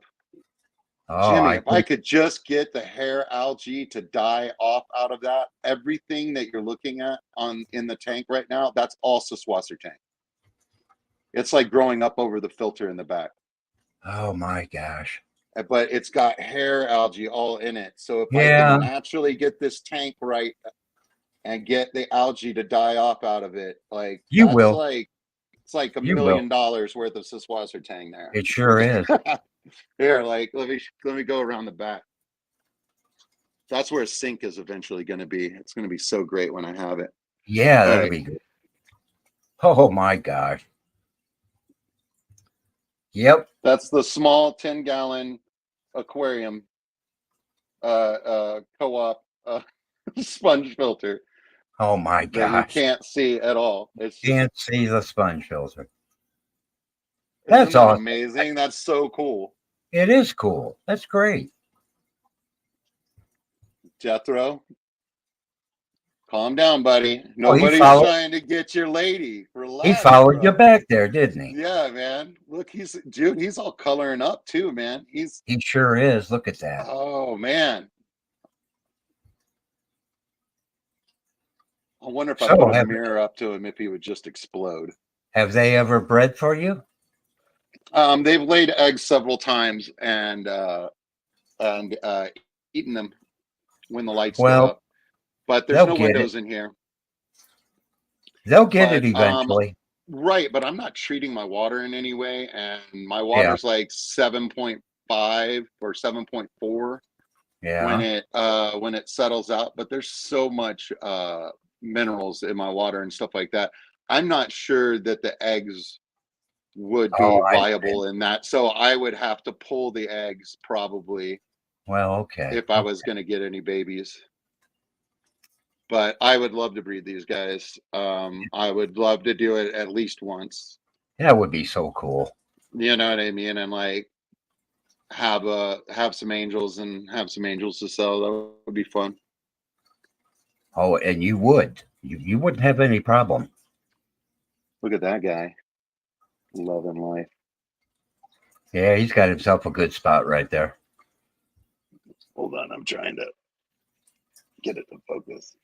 Oh,
Jimmy,
I
if I
think
could just get the hair algae to die off out of that, everything that you're looking at on in the tank right now, that's all Siswasser tank. It's like growing up over the filter in the back.
oh my gosh.
But it's got hair algae all in it. So if I can
Yeah,
naturally get this tank right and get the algae to die off out of it, like
you
that's
will.
like it's like $1
You will.
million worth of Siswasser tang there.
It sure is.
Here, like let me go around the back. That's where a sink is eventually going to be. It's going to be so great when I have it.
Yeah,
All
that'll
right,
be good. Oh my gosh. Yep.
that's the small 10-gallon aquarium co-op sponge filter
Oh my
that you
gosh.
can't see at all. It's just,
Can't see the sponge filter.
isn't
That's
that
awesome.
amazing? That's so cool.
It is cool. That's great.
Jethro, calm down, buddy.
Oh,
Nobody's trying to get your lady.
he
Relax,
followed you
bro.
back there, didn't he?
Yeah, man. Look, he's all coloring up too, man.
He sure is. Look at that.
Oh man. I wonder if I
So
put a
have
mirror up to him if he would just explode.
have they ever bred for you?
They've laid eggs several times, and eaten them when the lights go
Well,
up. But there's
they'll
no
get it.
windows in here.
They'll get it
But
eventually.
right, but I'm not treating my water in any way, and my
Yeah.
water's like 7.5 or 7.4
Yeah.
when it settles out. But there's so much minerals in my water and stuff like that. I'm not sure that the eggs would
Oh,
be viable in that. So I would have to pull the eggs probably
well, okay.
if I was going to get any babies. But I would love to breed these guys. I would love to do it at least once.
That would be so cool.
You know what I mean? And like have some angels and have some angels to sell. That would be fun.
Oh, and you would. You wouldn't have any problem.
Look at that guy, loving life.
Yeah, he's got himself a good spot right there.
Hold on, I'm trying to get it to focus.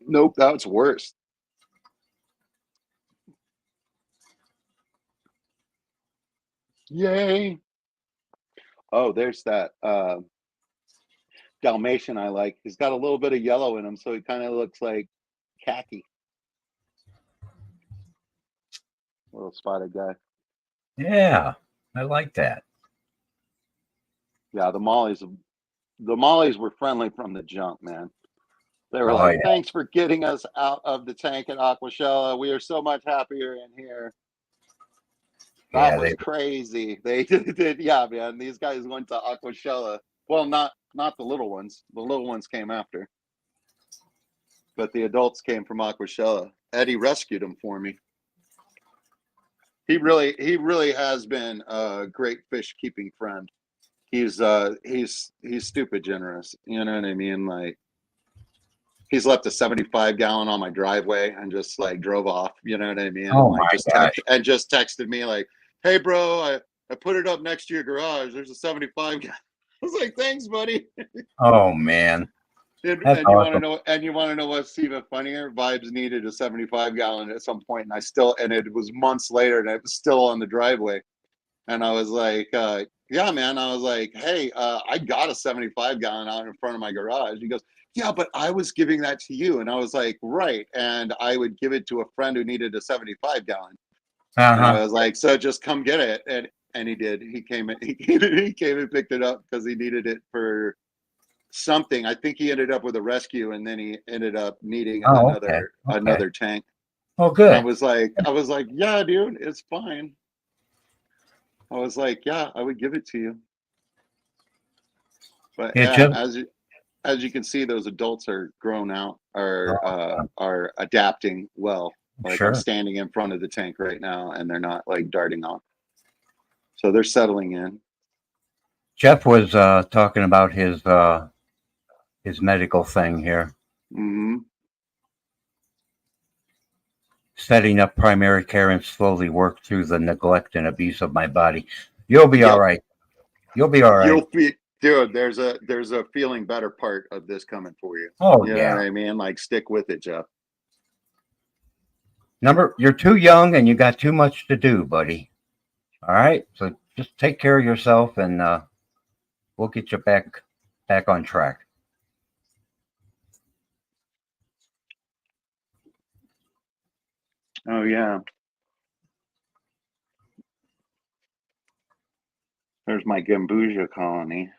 Nope, that's worse. Yay! Oh, there's that Dalmatian I like. He's got a little bit of yellow in him, so he kind of looks like khaki. Little spotted guy.
Yeah, I like that.
Yeah, the mollies were friendly from the jump, man. They were
Oh
like,
yeah,
"Thanks for getting us out of the tank at Aquashella. We are so much happier in here." That
yeah.
was
They
crazy. They did, yeah, man. These guys went to Aquashella. Well, not the little ones. The little ones came after, but the adults came from Aquashella. Eddie rescued them for me. He really has been a great fish keeping friend. He's stupid generous. You know what I mean? Like he's left a 75-gallon on my driveway and just like drove off. You know what I mean?
Oh
And like
my gosh.
just texted me like, "Hey, bro, I put it up next to your garage. There's a 75-gallon." I was like, "Thanks, buddy."
Oh man.
And,
That's
you want to
awesome.
know? And you want to know what's even funnier? Vibes needed a 75-gallon at some point, and and it was months later, and it was still on the driveway. And I was like, "Yeah, man." I was like, "Hey, I got a 75-gallon out in front of my garage." He goes, "Yeah, but I was giving that to you." And I was like, "Right." And I would give it to a friend who needed a 75-gallon. And I
Uh-huh.
was like, "So just come get it." And he did. He came and he came and picked it up because he needed it for something. I think he ended up with a rescue, and then he ended up needing
Oh, okay. Okay.
another tank.
Oh,
And I
good.
was like, "Yeah, dude, it's fine." I was like, "Yeah, I would give it to you." But
It
yeah,
just
as you can see, those adults are grown out,
oh,
are adapting well. Like I'm
sure.
standing in front of the tank right now, and they're not like darting off. So they're settling in.
Jeff was talking about his medical thing here,
Hmm.
setting up primary care and slowly work through the neglect and abuse of my body. You'll be all
Yep.
right. You'll be all right.
You'll be, dude. There's a feeling better part of this coming for you.
Oh
You know
yeah.
what I mean? Like stick with it, Jeff.
You're too young and you got too much to do, buddy. All right. So just take care of yourself and we'll get you back on track.
Oh yeah. There's my Gambusia colony.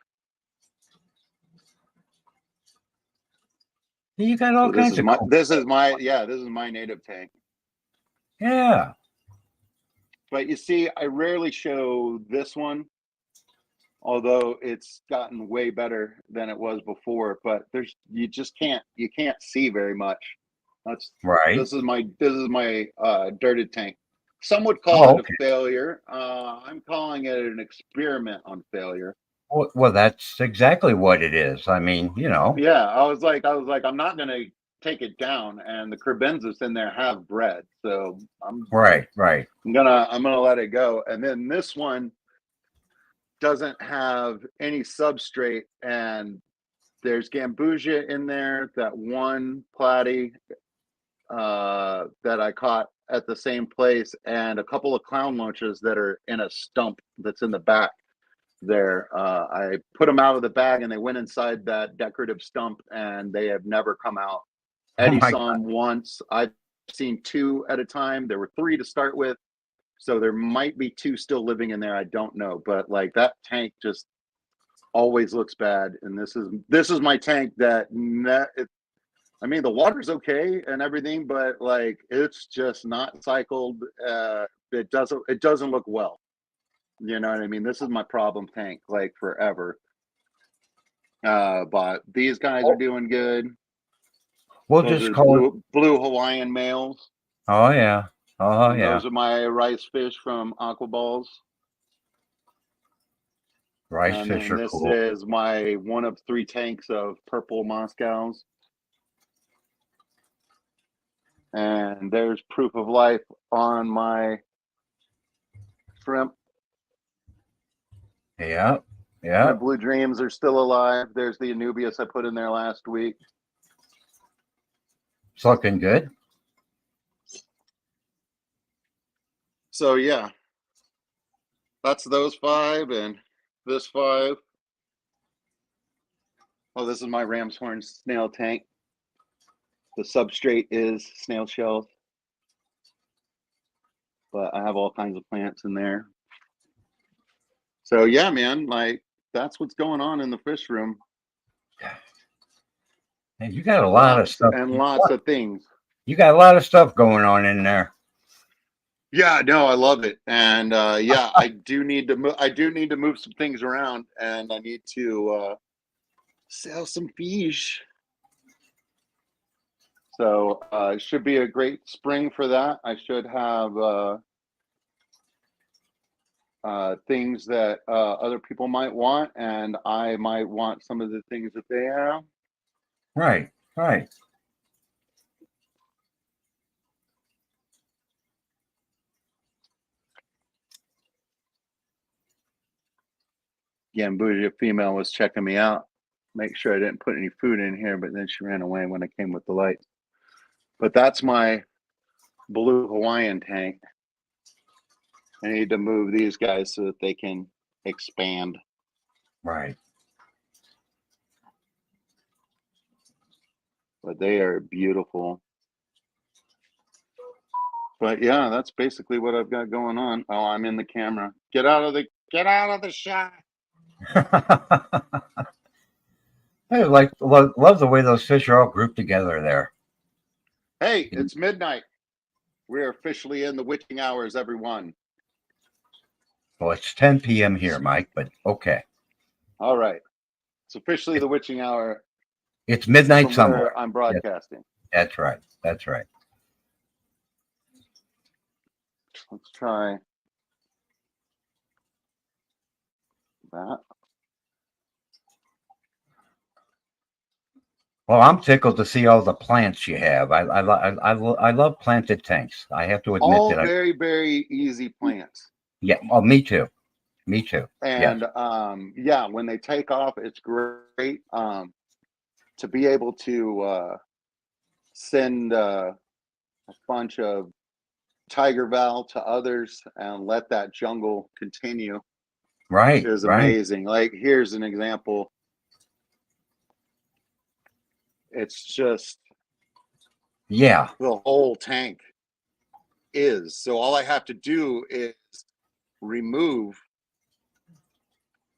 You got all
So this
kinds
is
of
my
cool.
this is my yeah, this is my native tank.
Yeah.
But you see, I rarely show this one, although it's gotten way better than it was before. But you can't see very much. That's
Right.
this is my dirted tank. Some would call
Oh,
it a
okay.
failure. I'm calling it an experiment on failure.
Well, that's exactly what it is. I mean,
Yeah, I was like, I'm not gonna take it down, and the crebensis in there have bred, so
right, right.
I'm gonna let it go. And then this one doesn't have any substrate, and there's gambusia in there. That one platy that I caught at the same place, and a couple of clown loaches that are in a stump that's in the back there. I put them out of the bag and they went inside that decorative stump and they have never come out.
Oh
Eddie
my
saw
God.
them once. I've seen two at a time. There were three to start with. So there might be two still living in there. I don't know. But like that tank just always looks bad. And this is my tank I mean, the water's okay and everything, but like it's just not cycled. It doesn't look well. You know what I mean? This is my problem tank, like forever. But these guys are
Well,
doing good.
we'll
Those
just
are
call it.
blue Hawaiian males.
Oh yeah. Oh
And
yeah.
those are my rice fish from Aqua Balls.
Rice
And
fish
then
are
this
cool.
is my one of three tanks of purple Moscows. And there's proof of life on my shrimp.
Yeah.
My
Yeah.
blue dreams are still alive. There's the Anubias I put in there last week.
It's looking good.
So yeah, that's those five and this five. Oh, this is my ram's horn snail tank. The substrate is snail shells, but I have all kinds of plants in there. So yeah, man, like that's what's going on in the fish room.
And you got a lot of stuff.
Lots of things.
You got a lot of stuff going on in there.
Yeah, no, I love it, and yeah, I do need to move some things around, and I need to sell some fish. So it should be a great spring for that. I should have things that other people might want, and I might want some of the things that they have.
Right. Right.
Gambusia female was checking me out, make sure I didn't put any food in here, but then she ran away when I came with the lights. But that's my blue Hawaiian tank. I need to move these guys so that they can expand.
Right.
But they are beautiful. But yeah, that's basically what I've got going on. Oh, I'm in the camera. Get out of the shot.
I love the way those fish are all grouped together there.
Hey, it's midnight. We're officially in the witching hours, everyone.
Well, it's 10 p.m. here, Mike, but okay.
All right. It's officially the witching hour
It's midnight
from
somewhere.
where I'm broadcasting.
That's right. That's right.
Let's try that.
Well, I'm tickled to see all the plants you have. I love planted tanks. I have to admit
All
that.
very, very easy plants.
Yeah. Oh, me too. Me too.
And
Yes.
yeah, when they take off, it's great. To be able to send a bunch of Tiger Val to others and let that jungle continue
Right.
is
Right.
amazing. Like, here's an example. It's just
Yeah.
the whole tank is. So all I have to do is remove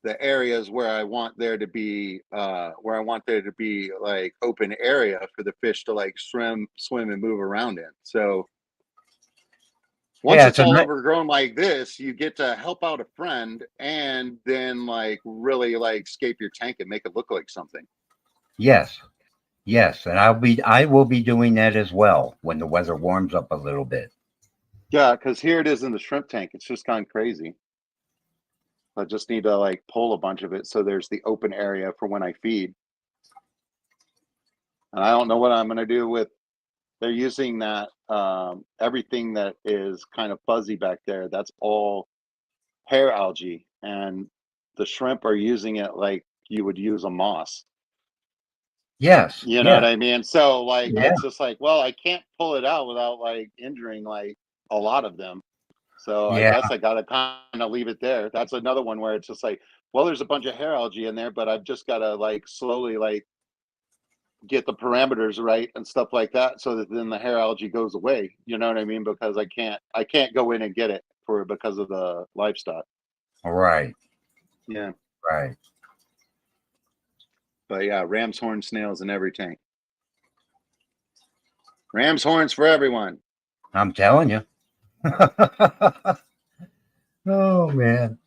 the areas where I want there to be like open area for the fish to like swim and move around in. So once
Yeah.
it's all overgrown like this, you get to help out a friend and then like really like scape your tank and make it look like something.
Yes. Yes. And I will be doing that as well when the weather warms up a little bit.
Yeah, because here it is in the shrimp tank. It's just gone crazy. I just need to like pull a bunch of it so there's the open area for when I feed. And I don't know what I'm going to do with. They're using that everything that is kind of fuzzy back there. That's all hair algae, and the shrimp are using it like you would use a moss.
Yes.
You know what
Yes.
I mean? So like,
Yeah.
it's just like, well, I can't pull it out without like injuring like a lot of them. So I
Yeah.
guess I got to kind of leave it there. That's another one where it's just like, well, there's a bunch of hair algae in there, but I've just got to like slowly like get the parameters right and stuff like that so that then the hair algae goes away. You know what I mean? Because I can't go in and get it because of the livestock.
Right.
Yeah.
Right.
But yeah, ram's horn snails in every tank. Ram's horns for everyone.
I'm telling you. Oh man.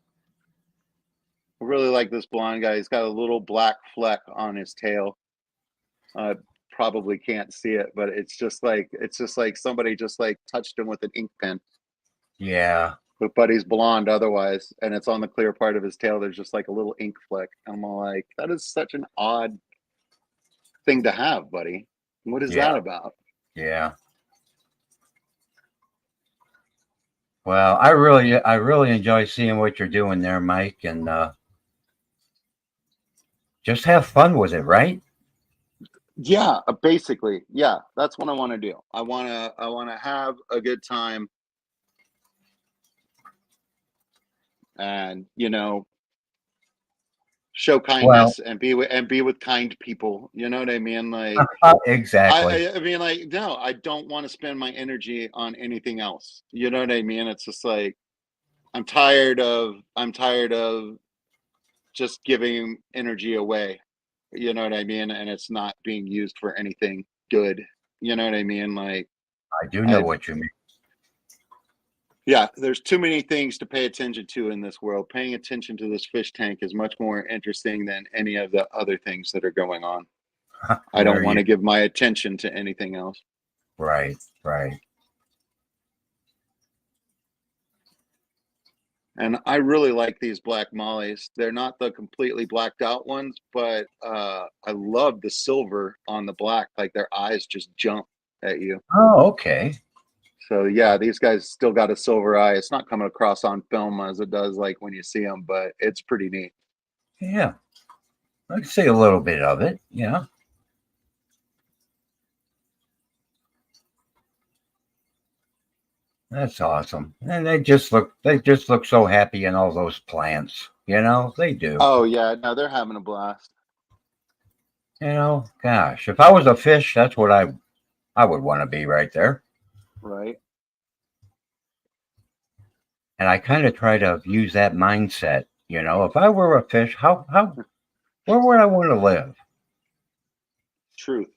I really like this blonde guy. He's got a little black fleck on his tail. Probably can't see it, but it's just like somebody just like touched him with an ink pen.
Yeah.
But he's blonde otherwise, and it's on the clear part of his tail. There's just like a little ink fleck. I'm like, that is such an odd thing to have, buddy. What is
Yeah.
that about?
Yeah. Well, I really enjoy seeing what you're doing there, Mike, and just have fun with it, right?
Yeah, basically, yeah. That's what I want to do. I want to have a good time, and show
Well,
kindness and be with kind people. You know what I mean? Like,
exactly.
I mean, like, no, I don't want to spend my energy on anything else. You know what I mean? It's just like I'm tired of just giving energy away. You know what I mean? And it's not being used for anything good. You know what I mean? Like,
I do know what you mean.
yeah, there's too many things to pay attention to in this world. Paying attention to this fish tank is much more interesting than any of the other things that are going on. I don't want to give my attention to anything else.
Right, right.
And I really like these black mollies. They're not the completely blacked out ones, but I love the silver on the black. Like, their eyes just jump at you.
Oh, okay.
So yeah, these guys still got a silver eye. It's not coming across on film as it does like when you see them, but it's pretty neat.
Yeah, I can see a little bit of it. Yeah, that's awesome. And they just look so happy in all those plants. They do.
Oh yeah, no, they're having a blast,
Gosh, if I was a fish, that's what I would want to be right there.
right?
And I kind of try to use that mindset. If I were a fish, where would I want to live?
Truth.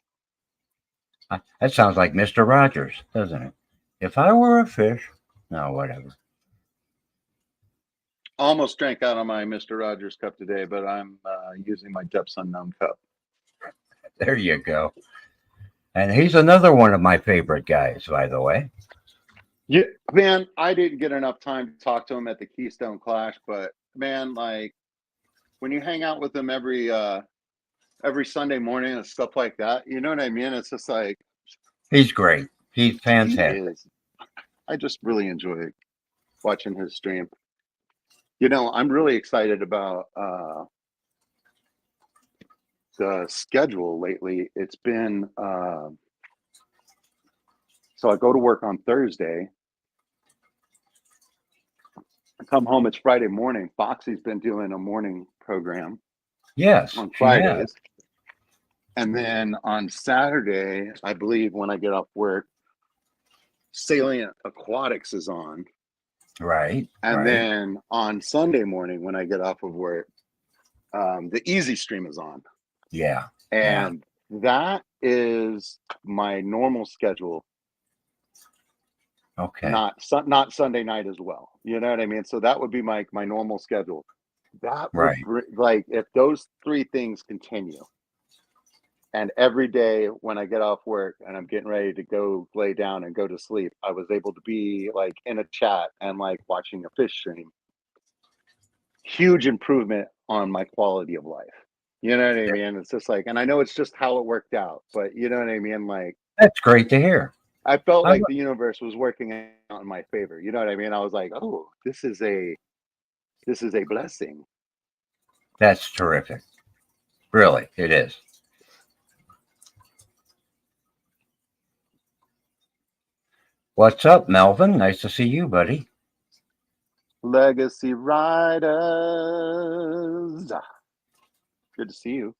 That sounds like Mister Rogers, doesn't it? If I were a fish, no, whatever.
Almost drank out of my Mr. Rogers cup today, but I'm using my Depths Unknown cup.
There you go. And he's another one of my favorite guys, by the way.
Yeah, man, I didn't get enough time to talk to him at the Keystone Clash, but man, like when you hang out with him every Sunday morning and stuff like that, you know what I mean? It's just like
He's great. He's
he
fantastic.
is. I just really enjoy watching his stream. I'm really excited about the schedule lately. It's been so I go to work on Thursday. I come home, it's Friday morning. Foxy's been doing a morning program
Yes,
on
she has.
Fridays. And then on Saturday, I believe when I get off work, Salient Aquatics is on.
Right.
And
right.
then on Sunday morning, when I get off of work, the Easy Stream is on.
Yeah.
And that is my normal schedule.
Okay.
Not Sunday night as well. You know what I mean? So that would be my normal schedule. That would
Right.
like if those three things continue. And every day when I get off work and I'm getting ready to go lay down and go to sleep, I was able to be like in a chat and like watching a fish stream. Huge improvement on my quality of life. You know what I mean? It's just like, and I know it's just how it worked out, but you know what I mean? Like,
That's great to hear.
I felt
I
like the universe was working out in my favor. You know what I mean? I was like, oh, this is a blessing.
That's terrific. Really, it is. What's up, Melvin? Nice to see you, buddy.
Legacy Riders. Good to see you.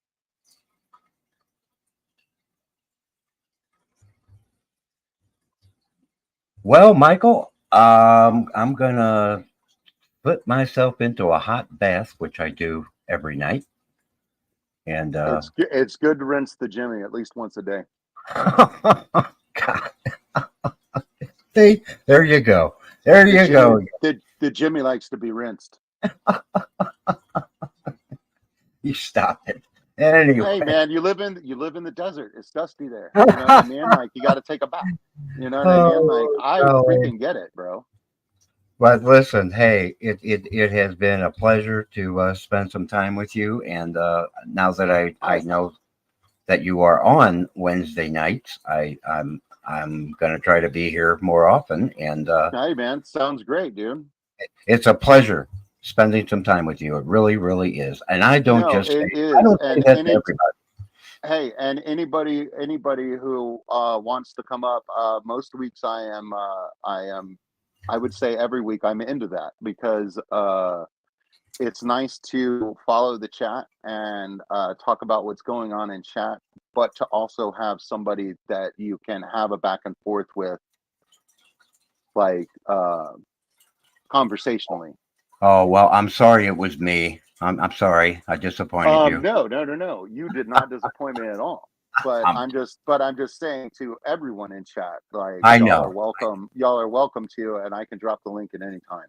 Well, Michael, I'm gonna put myself into a hot bath, which I do every night. And
It's good to rinse the Jimmy at least once a day.
God. See, there you go. There you go.
The Jimmy likes to be rinsed.
You stop it. Anyway.
Hey man, you live in the desert. It's dusty there. You know what I mean? Like you got to take a bath. You know what I mean? Like I freaking get it, bro.
But listen, hey, it has been a pleasure to spend some time with you. And now that I know that you are on Wednesday nights, I'm going to try to be here more often. And
hey man, sounds great, dude.
It's a pleasure spending some time with you. It really, really is. And I don't
No,
just
it
say,
is.
I don't say
And
that to everybody.
hey, and anybody who wants to come up, most weeks I would say every week I'm into that because it's nice to follow the chat and talk about what's going on in chat, but to also have somebody that you can have a back and forth with, like conversationally.
Oh, well, I'm sorry it was me. I'm sorry. I disappointed you.
No. You did not disappoint me at all. But I'm just saying to everyone in chat, like
I
y'all
know.
are welcome. Y'all are welcome to, and I can drop the link at any time.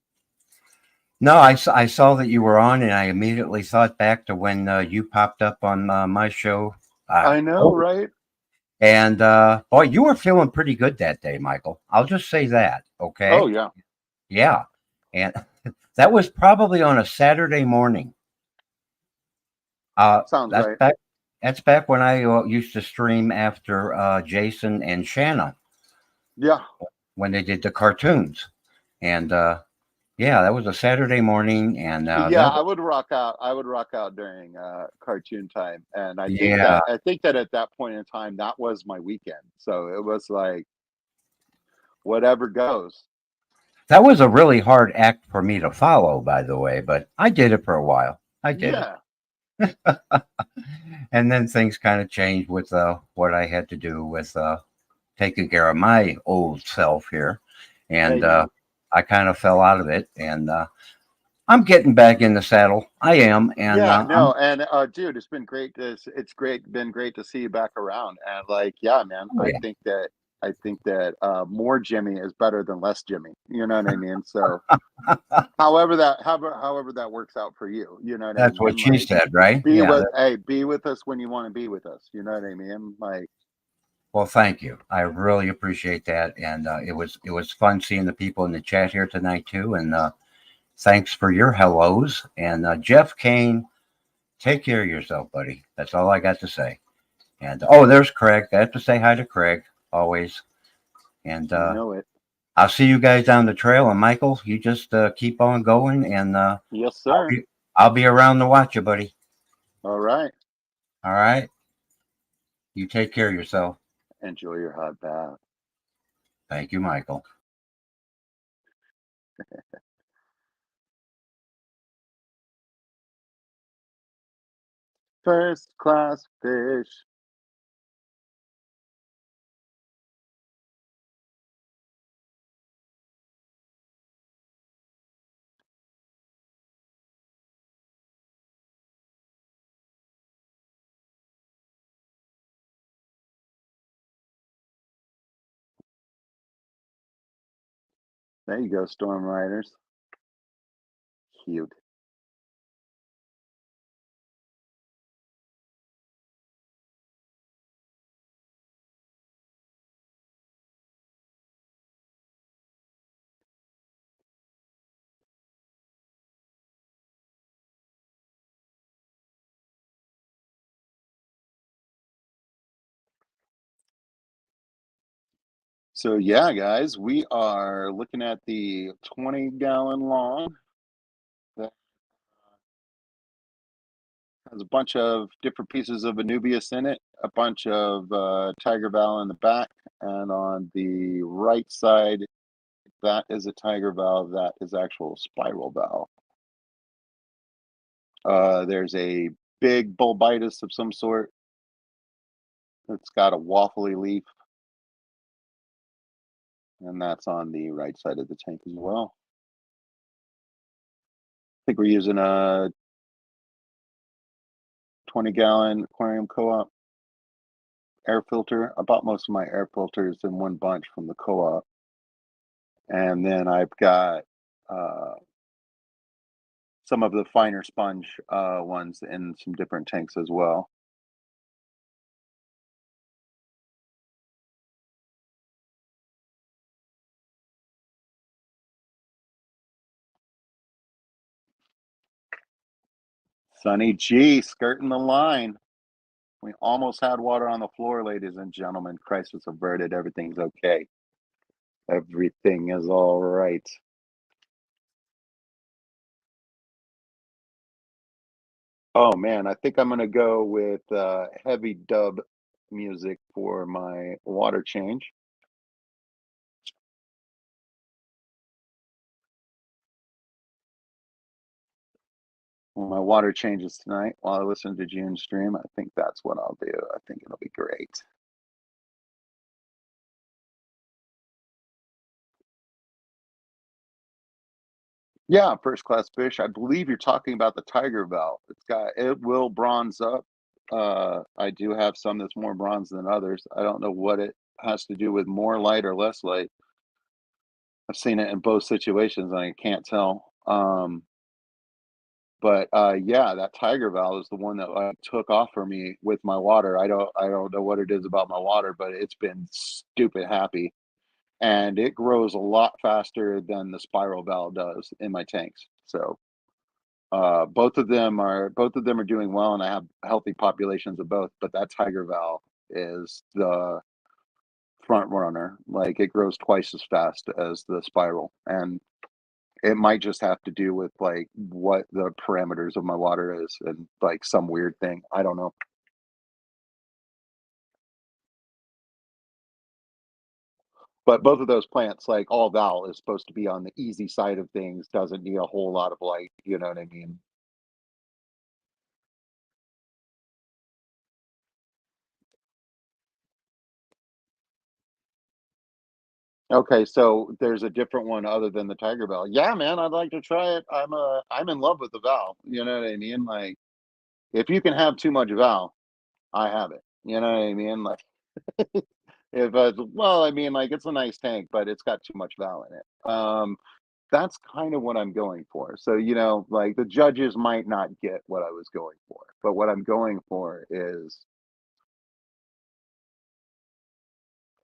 No, I saw that you were on, and I immediately thought back to when you popped up on my show.
I know, right?
And boy, you were feeling pretty good that day, Michael. I'll just say that. Okay.
Oh yeah.
Yeah. And that was probably on a Saturday morning.
Sounds
that's
right.
That's back when I used to stream after Jason and Shanna.
Yeah.
When they did the cartoons, and Yeah, that was a Saturday morning, and
Yeah,
that
I would rock out. I would rock out during cartoon time, and
yeah,
I think that at that point in time, that was my weekend. So it was like whatever goes.
that was a really hard act for me to follow, by the way, but I did it for a while. I did it.
Yeah,
And then things kind of changed with what I had to do with taking care of my old self here.
hey
And
man.
I kind of fell out of it. And I'm getting back in the saddle. I am. And
Yeah, no,
I'm,
and dude, it's been great. It's great, been great to see you back around. And like, yeah, man,
oh, yeah.
I think that more Jimmy is better than less Jimmy. You know what I mean? So, however that works out for you. You know what I
That's what
mean?
she
Like,
said, right? Yeah.
be with us when you want to be with us. You know what I mean? Like,
Well, thank you. I really appreciate that. And it was fun seeing the people in the chat here tonight, too. And thanks for your hellos. And Jeff Kane, take care of yourself, buddy. That's all I got to say. And oh, there's Craig. I have to say hi to Craig always. And
you know it.
I'll see you guys down the trail. And Michael, you just keep on going, and
Yes,
I'll
sir.
be I'll be around to watch you, buddy.
All right.
All right. You take care of yourself.
Enjoy your hot bath.
Thank you, Michael.
First class fish. There you go, Storm Riders. Cute. So yeah, guys, we are looking at the 20-gallon long that has a bunch of different pieces of Anubias in it, a bunch of Tiger Valve in the back, and on the right side, that is a Tiger Valve. That is actual spiral valve. There's a big bulbitis of some sort. It's got a waffly leaf, and that's on the right side of the tank as well. I think we're using a 20-gallon aquarium co-op air filter. I bought most of my air filters in one bunch from the co-op. And then I've got some of the finer sponge ones in some different tanks as well. Sunny G skirting the line. We almost had water on the floor, ladies and gentlemen. Crisis averted. Everything's okay. Everything is all right. Oh man, I think I'm gonna go with heavy dub music for my water change. When my water changes tonight while I listen to June's stream, I think that's what I'll do. I think it'll be great. Yeah, first class fish. I believe you're talking about the tiger valve. It will bronze up. I do have some that's more bronze than others. I don't know what it has to do with more light or less light. I've seen it in both situations and I can't tell. But yeah, that tiger valve is the one that took off for me with my water. I don't know what it is about my water, but it's been stupid happy. And it grows a lot faster than the spiral valve does in my tanks. So both of them are doing well, and I have healthy populations of both. But that tiger valve is the front runner. Like it grows twice as fast as the spiral, and It might just have to do with, like, what the parameters of my water is and, like, some weird thing. I don't know. But both of those plants, like, all val is supposed to be on the easy side of things, doesn't need a whole lot of light, you know what I mean? Okay, so there's a different one other than the tiger val. Yeah, man, I'd like to try it. I'm in love with the val, you know what I mean? Like, if you can have too much val, I have it, you know what I mean? Like, if, well, I mean, like, it's a nice tank, but it's got too much val in it. That's kind of what I'm going for. So, like, the judges might not get what I was going for, but what I'm going for is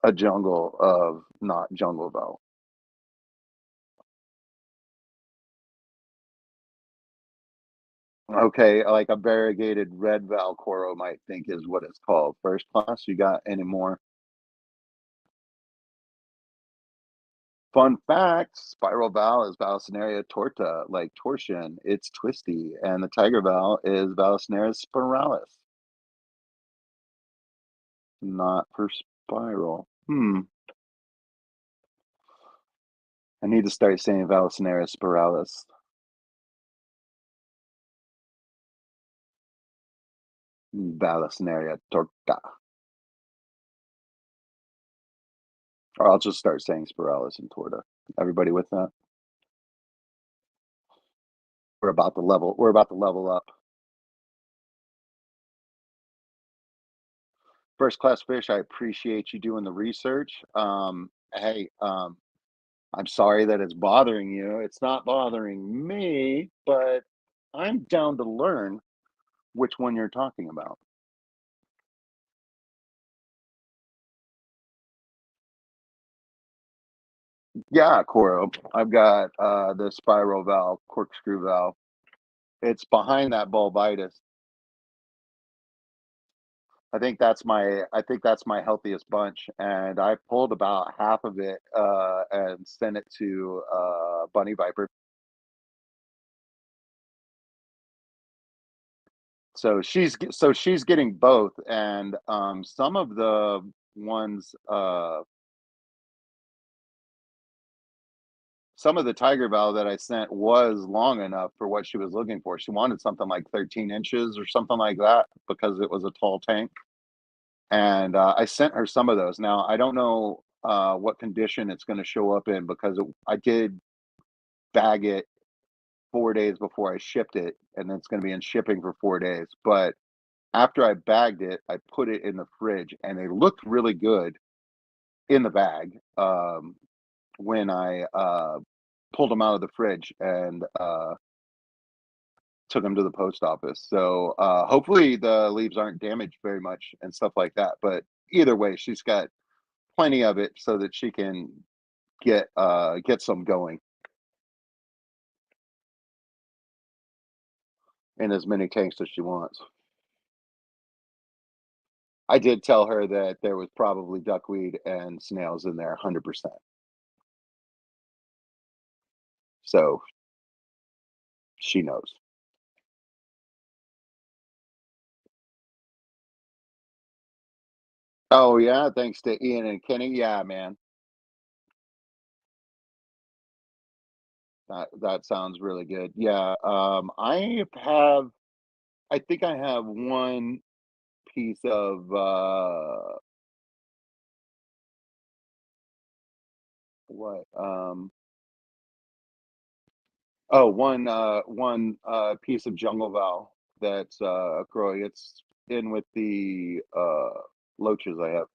a jungle of not jungle val. Okay, like a variegated red Valcoro might think is what it's called. First class, you got any more? Fun fact, spiral Val is Vallisneria torta, like torsion. It's twisty, and the tiger Val is Vallisneria spiralis, not for spiral. I need to start saying Vallisneria spiralis. Vallisneria torta. Or I'll just start saying spiralis and torta. Everybody with that? We're about to level up. First class fish, I appreciate you doing the research. Hey, I'm sorry that it's bothering you. It's not bothering me, but I'm down to learn which one you're talking about. Yeah, Coro. I've got the spiral valve, corkscrew valve. It's behind that bulbitis. I think that's my healthiest bunch, and I pulled about half of it and sent it to Bunny Viper. So she's getting both, and some of the ones some of the tiger valve that I sent was long enough for what she was looking for. She wanted something like 13 inches or something like that because it was a tall tank. And I sent her some of those. Now I don't know what condition it's going to show up in because I did bag it 4 days before I shipped it, and it's going to be in shipping for 4 days. But after I bagged it, I put it in the fridge, and they looked really good in the bag when I pulled them out of the fridge and took them to the post office. So hopefully the leaves aren't damaged very much and stuff like that. But either way, she's got plenty of it so that she can get some going in as many tanks as she wants. I did tell her that there was probably duckweed and snails in there 100%. So she knows. Oh yeah, thanks to Ian and Kenny. Yeah, man. That sounds really good. Yeah. I think I have one piece of what oh one piece of jungle val that's growing. It's in with the loaches I have.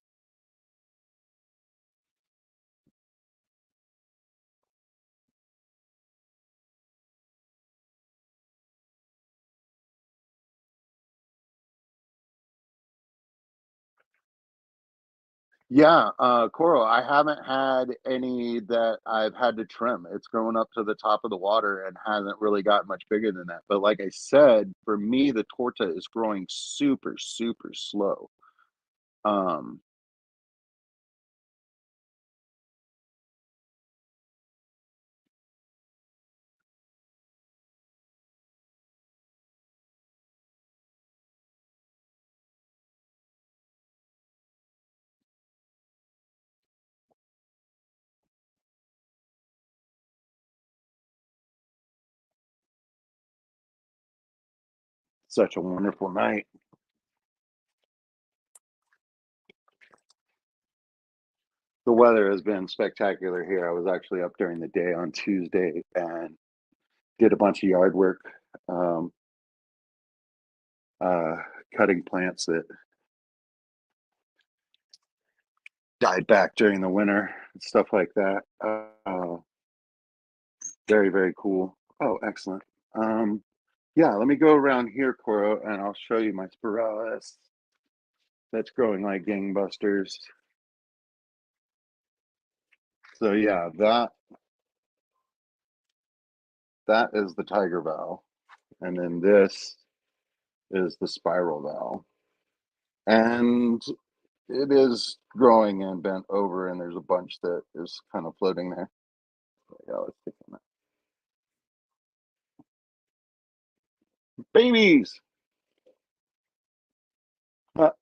Yeah, coral. I haven't had any that I've had to trim. It's grown up to the top of the water and hasn't really gotten much bigger than that. But like I said, for me, the torta is growing super, super slow. Um, Such a wonderful night. The weather has been spectacular here. I was actually up during the day on Tuesday and did a bunch of yard work, um, uh, cutting plants that died back during the winter, stuff like that. Very, very cool. Oh, excellent. Yeah, let me go around here, Coro, and I'll show you my spiralis that's growing like gangbusters. So yeah, that is the tiger valve, and then this is the spiral valve, and it is growing and bent over, and there's a bunch that is kind of floating there. Yeah, let's take that. Babies.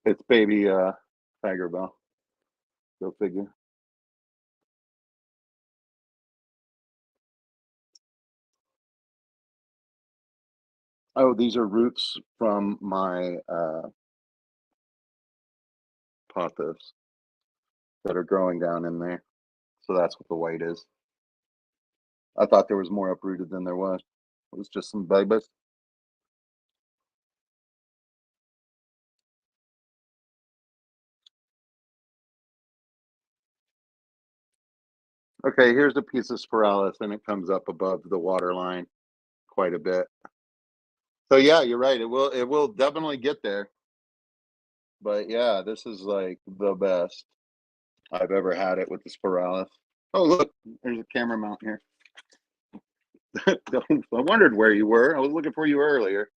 It's baby tiger valve. Go figure. Oh, these are roots from my pothos that are growing down in there. So that's what the white is. I thought there was more uprooted than there was. It was just some bulbous. Okay, here's a piece of spiralis, and it comes up above the water line quite a bit. So yeah, you're right. It will definitely get there. But yeah, this is like the best I've ever had it with the spiralis. Oh, look, there's a camera mount here. I wondered where you were. I was looking for you earlier.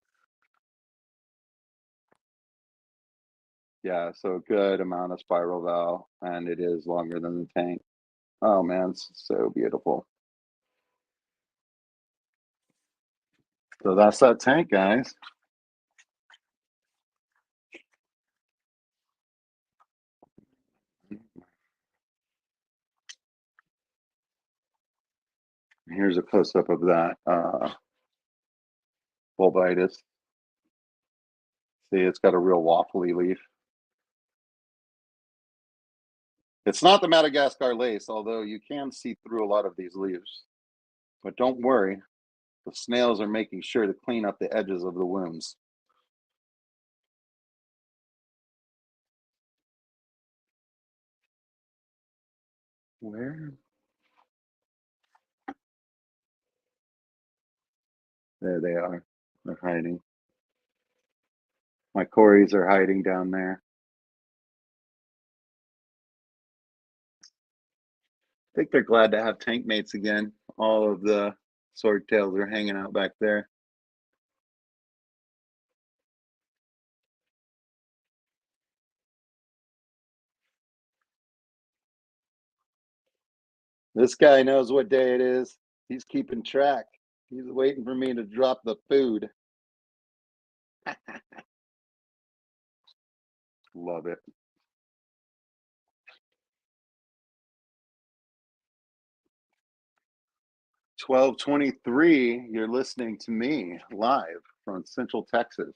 Yeah, so a good amount of spiral valve, and it is longer than the tank. Oh man, it's so beautiful. So that's that tank, guys. Here's a close-up of that bulbitis. See, it's got a real waffly leaf. It's not the Madagascar lace, although you can see through a lot of these leaves. But don't worry, the snails are making sure to clean up the edges of the wounds. Where? There they are. They're hiding. My cories are hiding down there. I think they're glad to have tank mates again. All of the swordtails are hanging out back there. This guy knows what day it is. He's keeping track. He's waiting for me to drop the food. Love it. 12:23. You're listening to me live from Central Texas.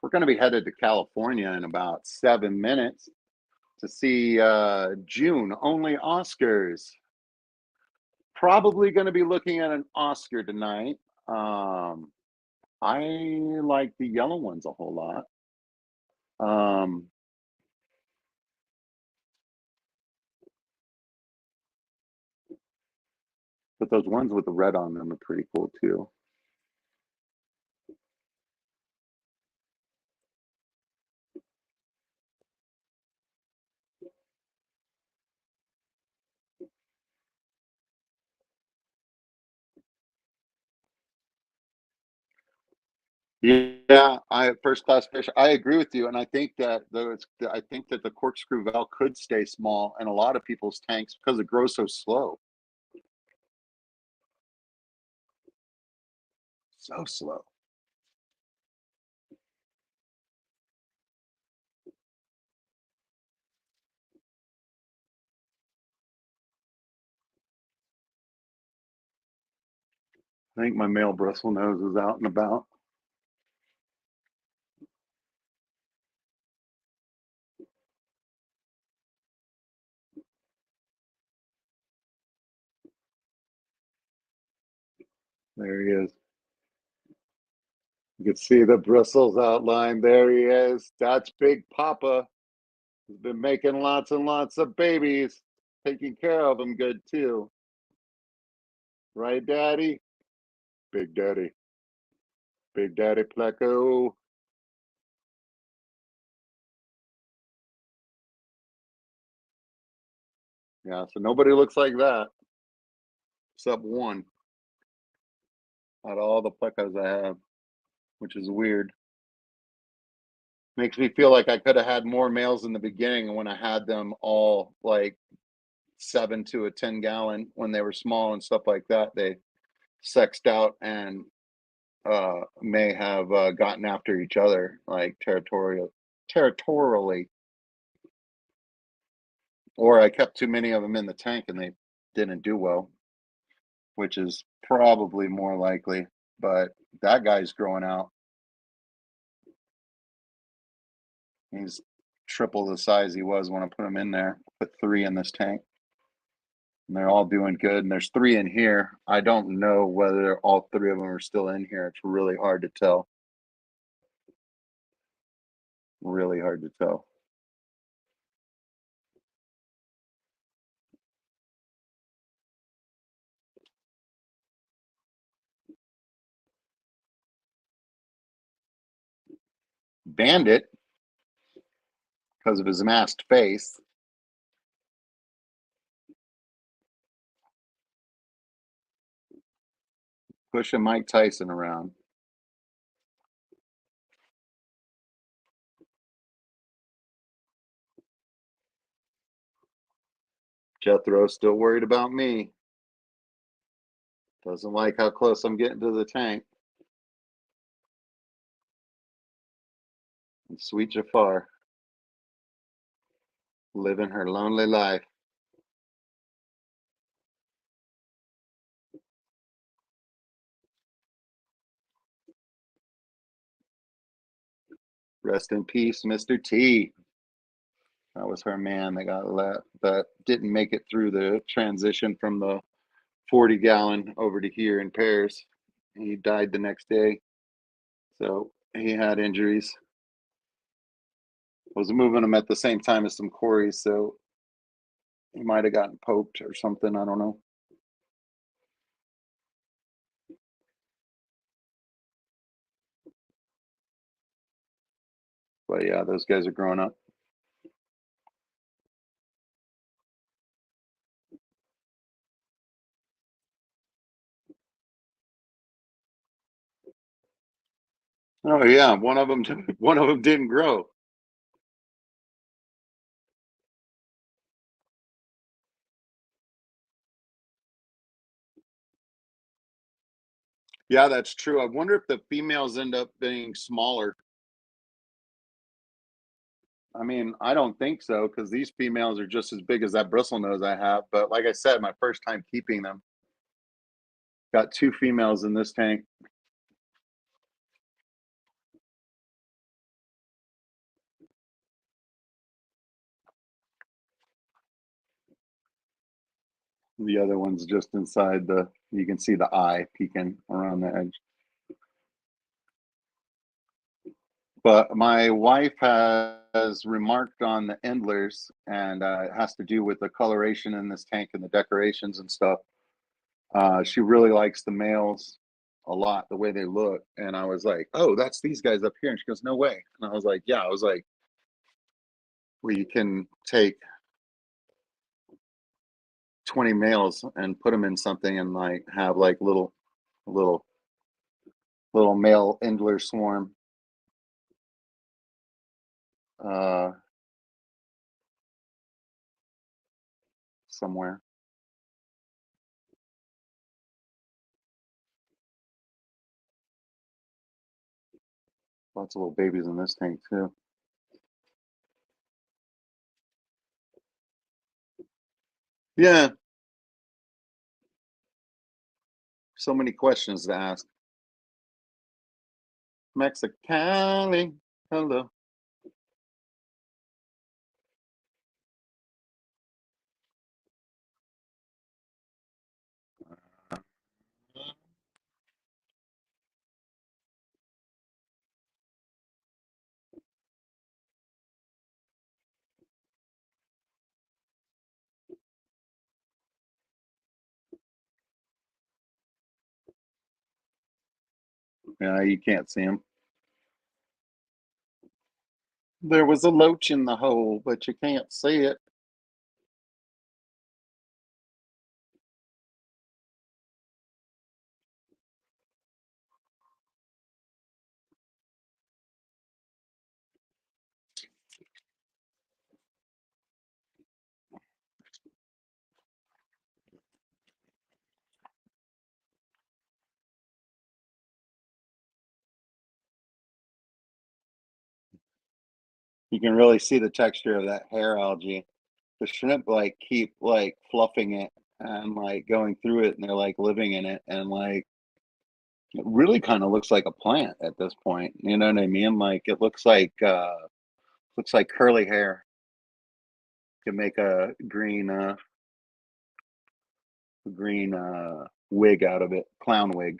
We're going to be headed to California in about 7 minutes to see June only Oscars. Probably going to be looking at an Oscar tonight. I like the yellow ones a whole lot. But those ones with the red on them are pretty cool too. Yeah, I first class fish. I agree with you, and I think that the corkscrew valve could stay small in a lot of people's tanks because it grows so slow, so slow. I think my male bristle nose is out and about. There he is. You can see the bristles outlined. There he is. That's Big Papa. He's been making lots and lots of babies, taking care of them good too. Right, Daddy? Big Daddy. Big Daddy Pleco. Yeah, so nobody looks like that except one out of all the plecos I have, which is weird. Makes me feel like I could have had more males in the beginning when I had them all like 7 to a 10 gallon when they were small and stuff like that. They sexed out and may have gotten after each other like territorially, or I kept too many of them in the tank and they didn't do well, which is probably more likely. But that guy's growing out. He's triple the size he was when I put him in there. Put 3 in this tank. And they're all doing good. And there's 3 in here. I don't know whether all 3 of them are still in here. It's really hard to tell. Really hard to tell. Bandit, because of his masked face. Pushing Mike Tyson around. Jethro's still worried about me. Doesn't like how close I'm getting to the tank. And sweet Jafar, living her lonely life. Rest in peace, Mr. T. That was her man that got left, that didn't make it through the transition from the 40 gallon over to here in pairs. He died the next day. So he had injuries. I was moving him at the same time as some Corys, so he might have gotten poked or something. I don't know. But yeah, those guys are growing up. Oh yeah, one of them didn't grow. Yeah, that's true. I wonder if the females end up being smaller. I mean, I don't think so because these females are just as big as that bristle nose I have. But like I said, my first time keeping them, got 2 females in this tank. The other one's just inside you can see the eye peeking around the edge. But my wife has remarked on the endlers, and it has to do with the coloration in this tank and the decorations and stuff. She really likes the males a lot, the way they look. And I was like, oh, that's these guys up here. And she goes, no way. And I was like, yeah. I was like, well, you can take 20 males and put them in something and like have like little male endler swarm. Somewhere. Lots of little babies in this tank too. Yeah. So many questions to ask. Mexicali. Hello. Yeah, you can't see him. There was a loach in the hole, but you can't see it. You can really see the texture of that hair algae. The shrimp like keep like fluffing it and like going through it, and they're like living in it, and like it really kind of looks like a plant at this point. You know what I mean? Like it looks like curly hair. You can make a green wig out of it. Clown wig.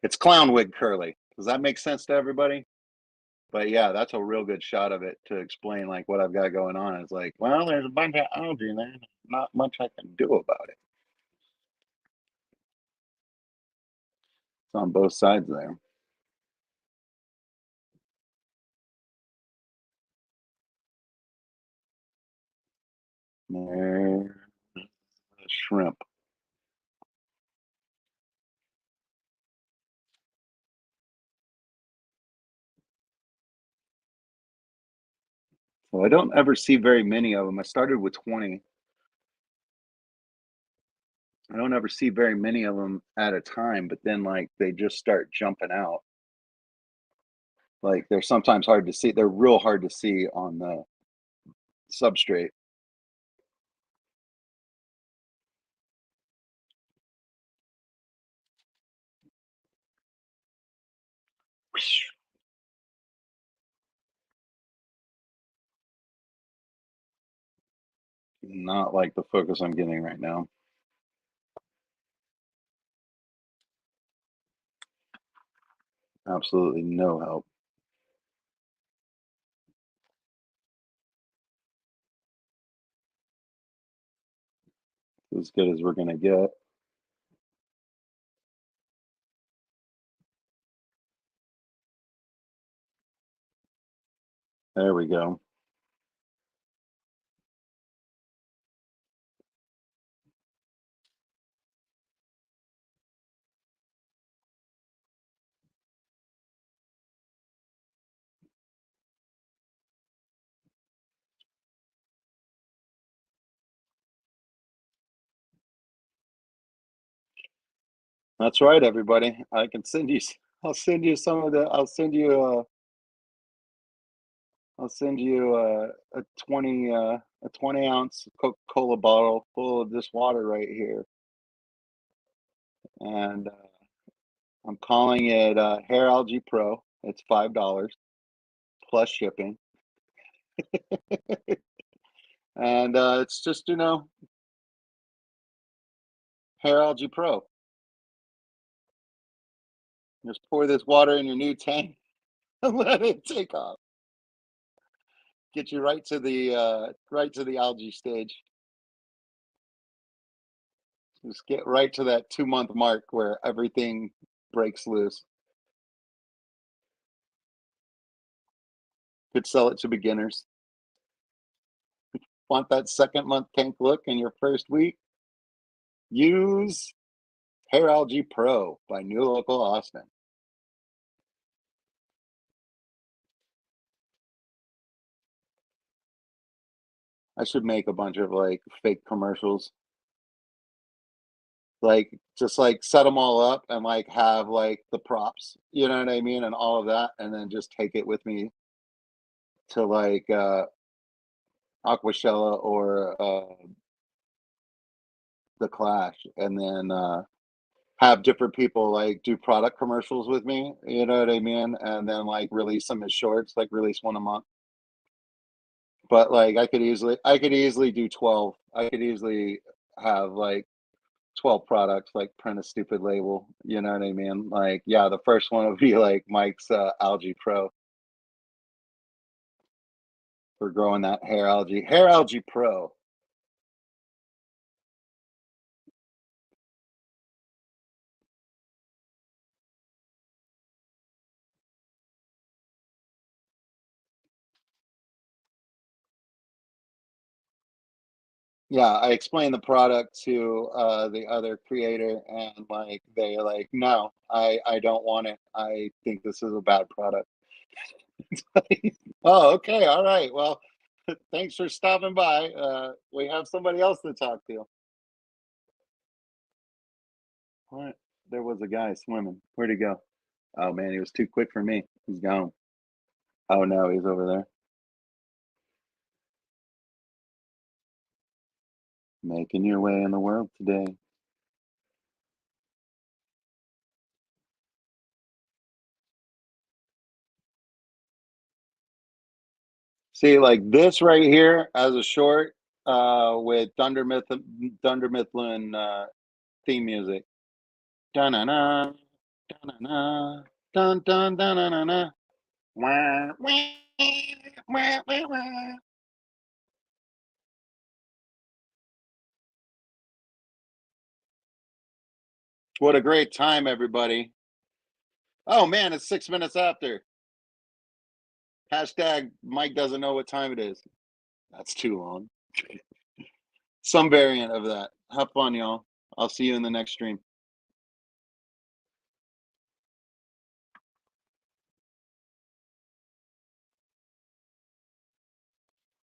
It's clown wig curly. Does that make sense to everybody? But yeah, that's a real good shot of it to explain like what I've got going on. It's like, well, there's a bunch of algae there. Not much I can do about it. It's on both sides there. There's the shrimp. So I don't ever see very many of them. I started with 20. I don't ever see very many of them at a time, but then like they just start jumping out. Like they're sometimes hard to see. They're real hard to see on the substrate. Not like the focus I'm getting right now. Absolutely no help. As good as we're gonna get. There we go. That's right, everybody. I can send you. I'll send you some of the. I'll send you a 20 ounce Coca-Cola bottle full of this water right here, and I'm calling it Hair Algae Pro. It's $5 plus shipping, and it's just Hair Algae Pro. Just pour this water in your new tank and let it take off. Get you right to the algae stage. Just get right to that 2 month mark where everything breaks loose. Could sell it to beginners. Want that second month tank look in your first week? Use Hair Algae Pro by New Local Austin. I should make a bunch of like fake commercials. Like just like set them all up and like have like the props, you know what I mean, and all of that, and then just take it with me to like Aquashella or the Clash, and then have different people like do product commercials with me, you know what I mean, and then like release them as shorts, like release one a month. But like I could easily do 12. I could easily have like 12 products, like print a stupid label, you know what I mean? Like, yeah, the first one would be like Mike's Algae Pro for growing that Hair Algae Pro. Yeah, I explained the product to the other creator, and like they're like, no, I don't want it. I think this is a bad product. Oh, okay, all right. Well, thanks for stopping by. We have somebody else to talk to. What? There was a guy swimming. Where'd he go? Oh man, he was too quick for me. He's gone. Oh no, he's over there. Making your way in the world today. See, like this right here as a short with Dunder Mifflin theme music. Dun na na, dun na dun dun dun na na. Wah, wah, wah, wah, wah. What a great time, everybody. Oh man, it's 6 minutes after. Hashtag Mike doesn't know what time it is. That's too long. Some variant of that. Have fun, y'all. I'll see you in the next stream.